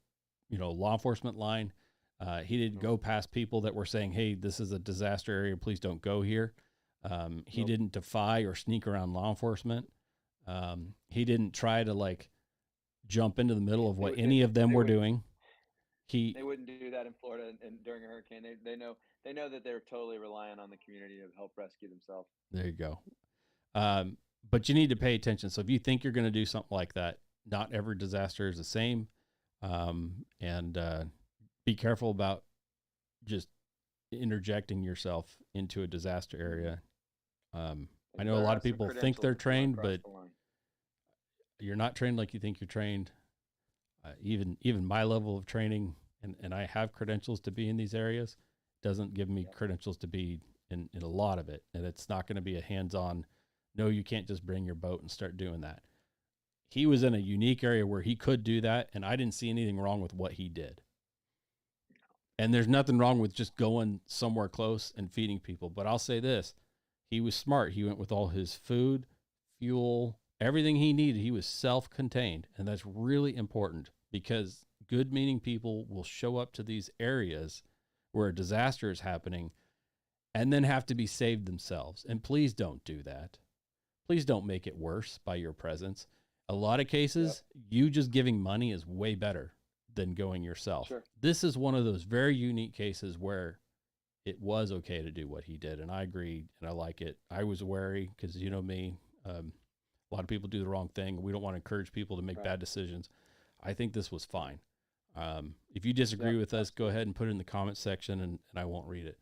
law enforcement line. He didn't go past people that were saying, hey, this is a disaster area, please don't go here. He didn't defy or sneak around law enforcement. He didn't try to jump into the middle of what any of them were doing. They wouldn't do that in Florida and during a hurricane. They know that they're totally relying on the community to help rescue themselves. There you go. But you need to pay attention. So if you think you're going to do something like that, not every disaster is the same. And be careful about just interjecting yourself into a disaster area. I know a lot of people think they're trained, but you're not trained like you think you're trained. Even my level of training, and I have credentials to be in these areas, doesn't give me credentials to be in a lot of it. And it's not going to be a hands-on, no, you can't just bring your boat and start doing that. He was in a unique area where he could do that, and I didn't see anything wrong with what he did. And there's nothing wrong with just going somewhere close and feeding people. But I'll say this, he was smart. He went with all his food, fuel, everything he needed. He was self-contained, and that's really important because good-meaning people will show up to these areas where a disaster is happening and then have to be saved themselves. And please don't do that. Please don't make it worse by your presence. A lot of cases, you just giving money is way better than going yourself. Sure. This is one of those very unique cases where it was okay to do what he did. And I agree, and I like it. I was wary because, you know me, a lot of people do the wrong thing. We don't want to encourage people to make bad decisions. I think this was fine. If you disagree with us, go ahead and put it in the comment section, and I won't read it.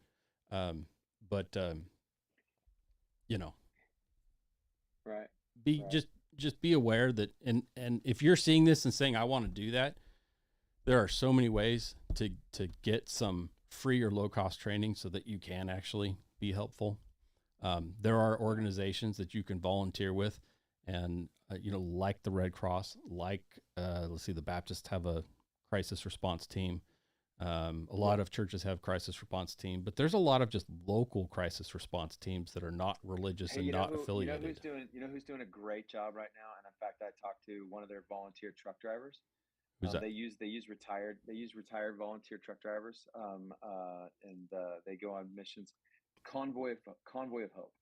Just be aware that, and if you're seeing this and saying, I want to do that, there are so many ways to get some free or low cost training so that you can actually be helpful. There are organizations that you can volunteer with, and like the Red Cross, like let's see, the Baptists have a crisis response team. A lot of churches have crisis response team, but there's a lot of just local crisis response teams that are not religious and not affiliated. You know who's doing a great job right now? And in fact, I talked to one of their volunteer truck drivers. Who's that? They use retired volunteer truck drivers, and they go on missions. Convoy of Hope.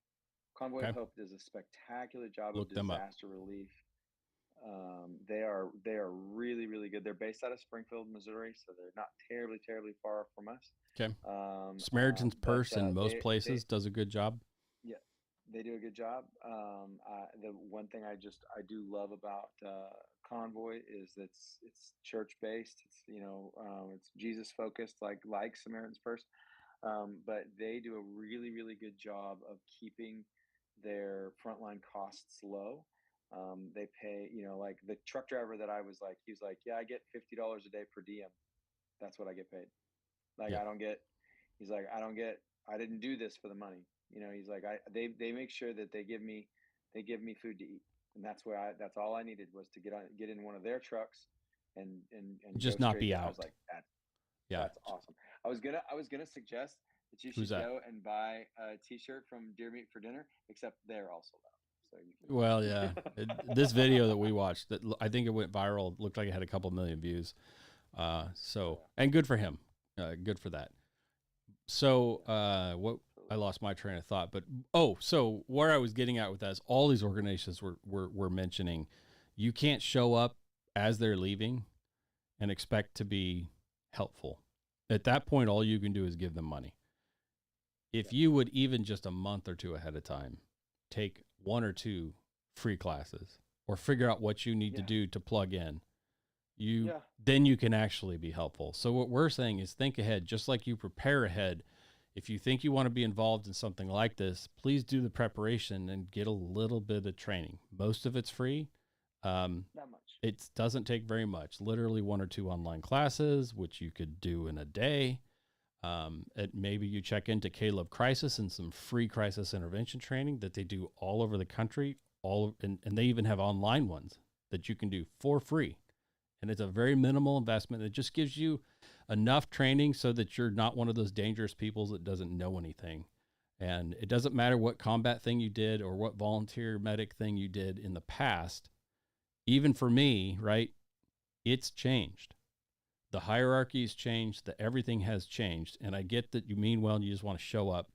Convoy of Hope does a spectacular job of disaster relief. They are really, really good. They're based out of Springfield, Missouri, so they're not terribly far from us. Okay. Samaritan's Purse in most places does a good job. Yeah, they do a good job. The one thing I do love about Convoy is that it's church based. It's it's Jesus focused, like Samaritan's Purse. But they do a really, really good job of keeping their frontline costs low. They pay, like the truck driver that I was like, he was like, yeah, I get $50 a day per diem. That's what I get paid. Like, I didn't do this for the money. He's like, they make sure that they give me food to eat. And that's all I needed was to get in one of their trucks and just not be out. I was like, that's awesome. I was gonna suggest that you should go and buy a T-shirt from Deer Meat for Dinner, except they're also loud. So well, yeah, this video that we watched, that I think it went viral, looked like it had a couple million views. And good for him, good for that. So I lost my train of thought, but so where I was getting at with that is all these organizations were mentioning, you can't show up as they're leaving and expect to be helpful. At that point, all you can do is give them money. If you would, even just a month or two ahead of time, take 1 or 2 free classes or figure out what you need to do to plug in, then you can actually be helpful. So what we're saying is think ahead, just like you prepare ahead. If you think you want to be involved in something like this, please do the preparation and get a little bit of training. Most of it's free. Not much. It doesn't take very much, literally 1 or 2 online classes, which you could do in a day. Maybe you check into Caleb Crisis and some free crisis intervention training that they do all over the country, and they even have online ones that you can do for free. And it's a very minimal investment. It just gives you enough training so that you're not one of those dangerous people that doesn't know anything. And it doesn't matter what combat thing you did or what volunteer medic thing you did in the past. Even for me, right? It's changed. The hierarchy's changed. Everything has changed. And I get that you mean well and you just want to show up.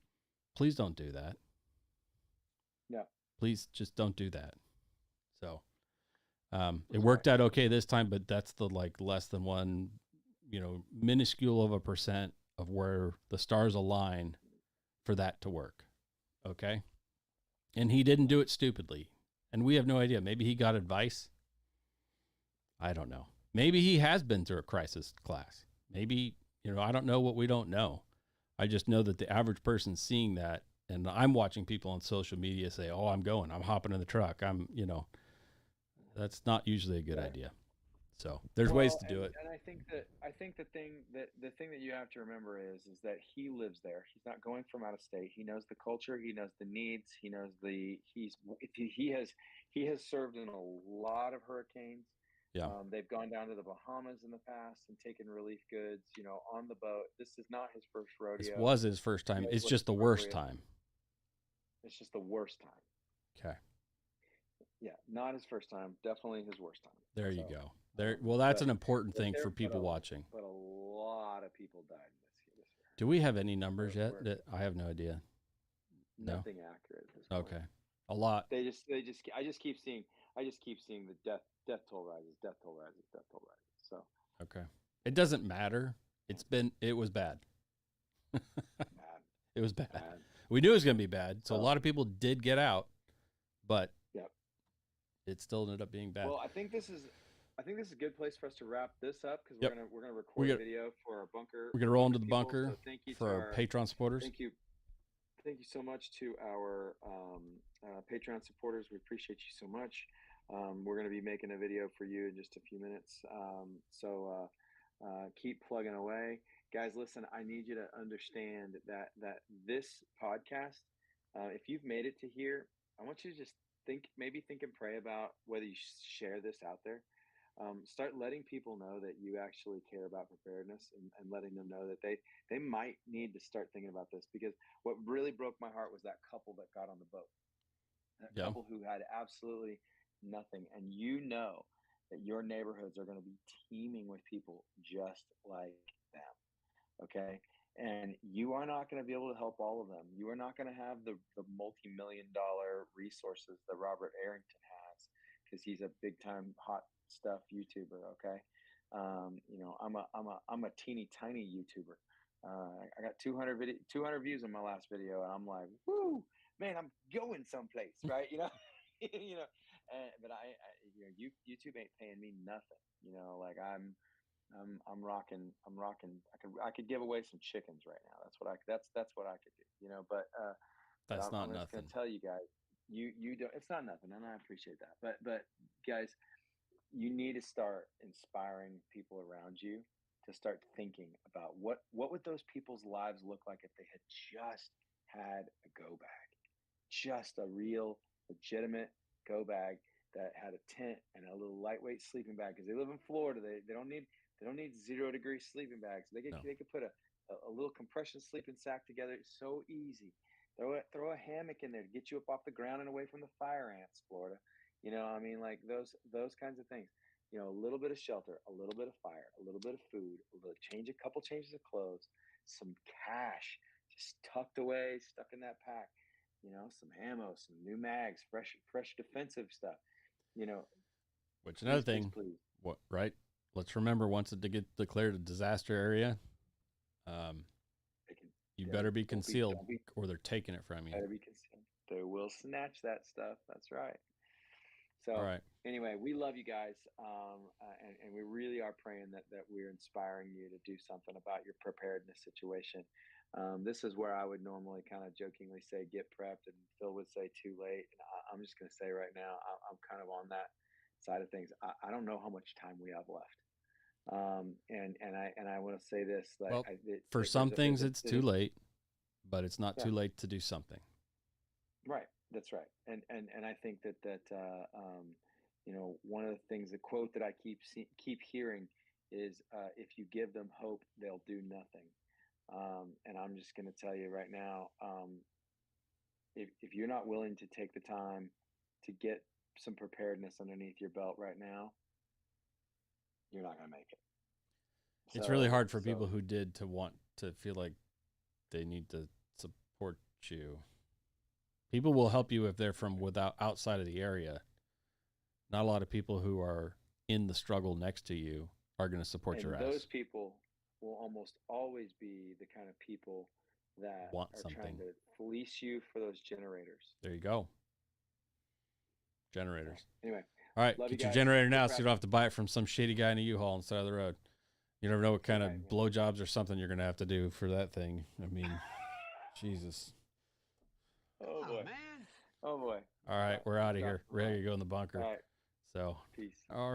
Please don't do that. Yeah. Please just don't do that. So it worked out okay this time, but that's the less than 1, minuscule of a % of where the stars align for that to work. Okay. And he didn't do it stupidly. And we have no idea. Maybe he got advice. I don't know. Maybe he has been through a crisis class. Maybe, I don't know what we don't know. I just know that the average person seeing that, and I'm watching people on social media say, oh, I'm hopping in the truck. That's not usually a good idea. So there's ways to do it. And I think the thing that you have to remember is that he lives there. He's not going from out of state. He knows the culture. He knows the needs. He knows he has served in a lot of hurricanes. Yeah. They've gone down to the Bahamas in the past and taken relief goods, on the boat. This is not his first rodeo. This was his first time. It's just the worst time. It's just the worst time. Okay. Yeah, not his first time. Definitely his worst time. There you go. Well, that's an important thing for people watching. But a lot of people died this year. Do we have any numbers yet? I have no idea. Nothing accurate at this point. Okay. A lot. I just keep seeing the death toll rises. So. Okay. It doesn't matter. It was bad. It was bad. We knew it was going to be bad. So a lot of people did get out, but it still ended up being bad. Well, I think this is a good place for us to wrap this up because we're gonna record a video for our bunker. We're gonna roll into the bunker so thank you for our Patreon supporters. Thank you so much to our Patreon supporters. We appreciate you so much. We're gonna be making a video for you in just a few minutes. So keep plugging away, guys. Listen, I need you to understand that this podcast If you've made it to here, I want you to just think and pray about whether you share this out there. Start letting people know that you actually care about preparedness, and letting them know that they might need to start thinking about this, because what really broke my heart was that couple that got on the boat, that Yeah. couple who had absolutely nothing. And you know that your neighborhoods are going to be teeming with people just like them. Okay. And you are not going to be able to help all of them. You are not going to have the multi-million-dollar resources that Robert Arrington has, because he's a big time hot stuff YouTuber. Okay. I'm a teeny tiny YouTuber. I got 200 views on my last video, and I'm like, woo, man, I'm going someplace, right? But YouTube ain't paying me nothing. Like I'm rocking. I could give away some chickens right now. That's what I could do. But That's not I'm just nothing. gonna tell you guys, you don't. It's not nothing, and I appreciate that. But guys, you need to start inspiring people around you to start thinking about what would those people's lives look like if they had just had a go bag, just a real legitimate go bag that had a tent and a little lightweight sleeping bag, because they live in Florida. They don't need 0-degree sleeping bags. They could put a little compression sleeping sack together. It's so easy. Throw a hammock in there to get you up off the ground and away from the fire ants, Florida. Like those kinds of things. A little bit of shelter, a little bit of fire, a little bit of food, a couple changes of clothes, some cash just tucked away, stuck in that pack. Some ammo, some new mags, fresh defensive stuff. Which another thing, please. What right? Let's remember, once it gets declared a disaster area, you better be concealed, or they're taking it from you. Better be concealed. They will snatch that stuff. That's right. So all right. Anyway, we love you guys, and we really are praying that we're inspiring you to do something about your preparedness situation. This is where I would normally kind of jokingly say get prepped, and Phil would say too late. And I'm just going to say right now, I'm kind of on that side of things. I don't know how much time we have left. And I want to say this, like, well, for some things it's too late, but it's not too late to do something. Right. That's right. And I think that one of the things, the quote that I keep hearing is, if you give them hope, they'll do nothing. And I'm just going to tell you right now, if you're not willing to take the time to get some preparedness underneath your belt right now, you're not going to make it. It's really hard for people who did to want to feel like they need to support you. People will help you if they're from outside of the area. Not a lot of people who are in the struggle next to you are going to support your ass. Those people will almost always be the kind of people that want are something, trying to fleece you for those generators. There you go. Generators. Anyway. All right, get your generator now so you don't have to buy it from some shady guy in a U-Haul on the side of the road. You never know what kind of blowjobs or something you're going to have to do for that thing. I mean, Jesus. Oh, boy. Man. Oh, boy. All right, we're out of here. We're ready to go in the bunker. All right. So, peace. All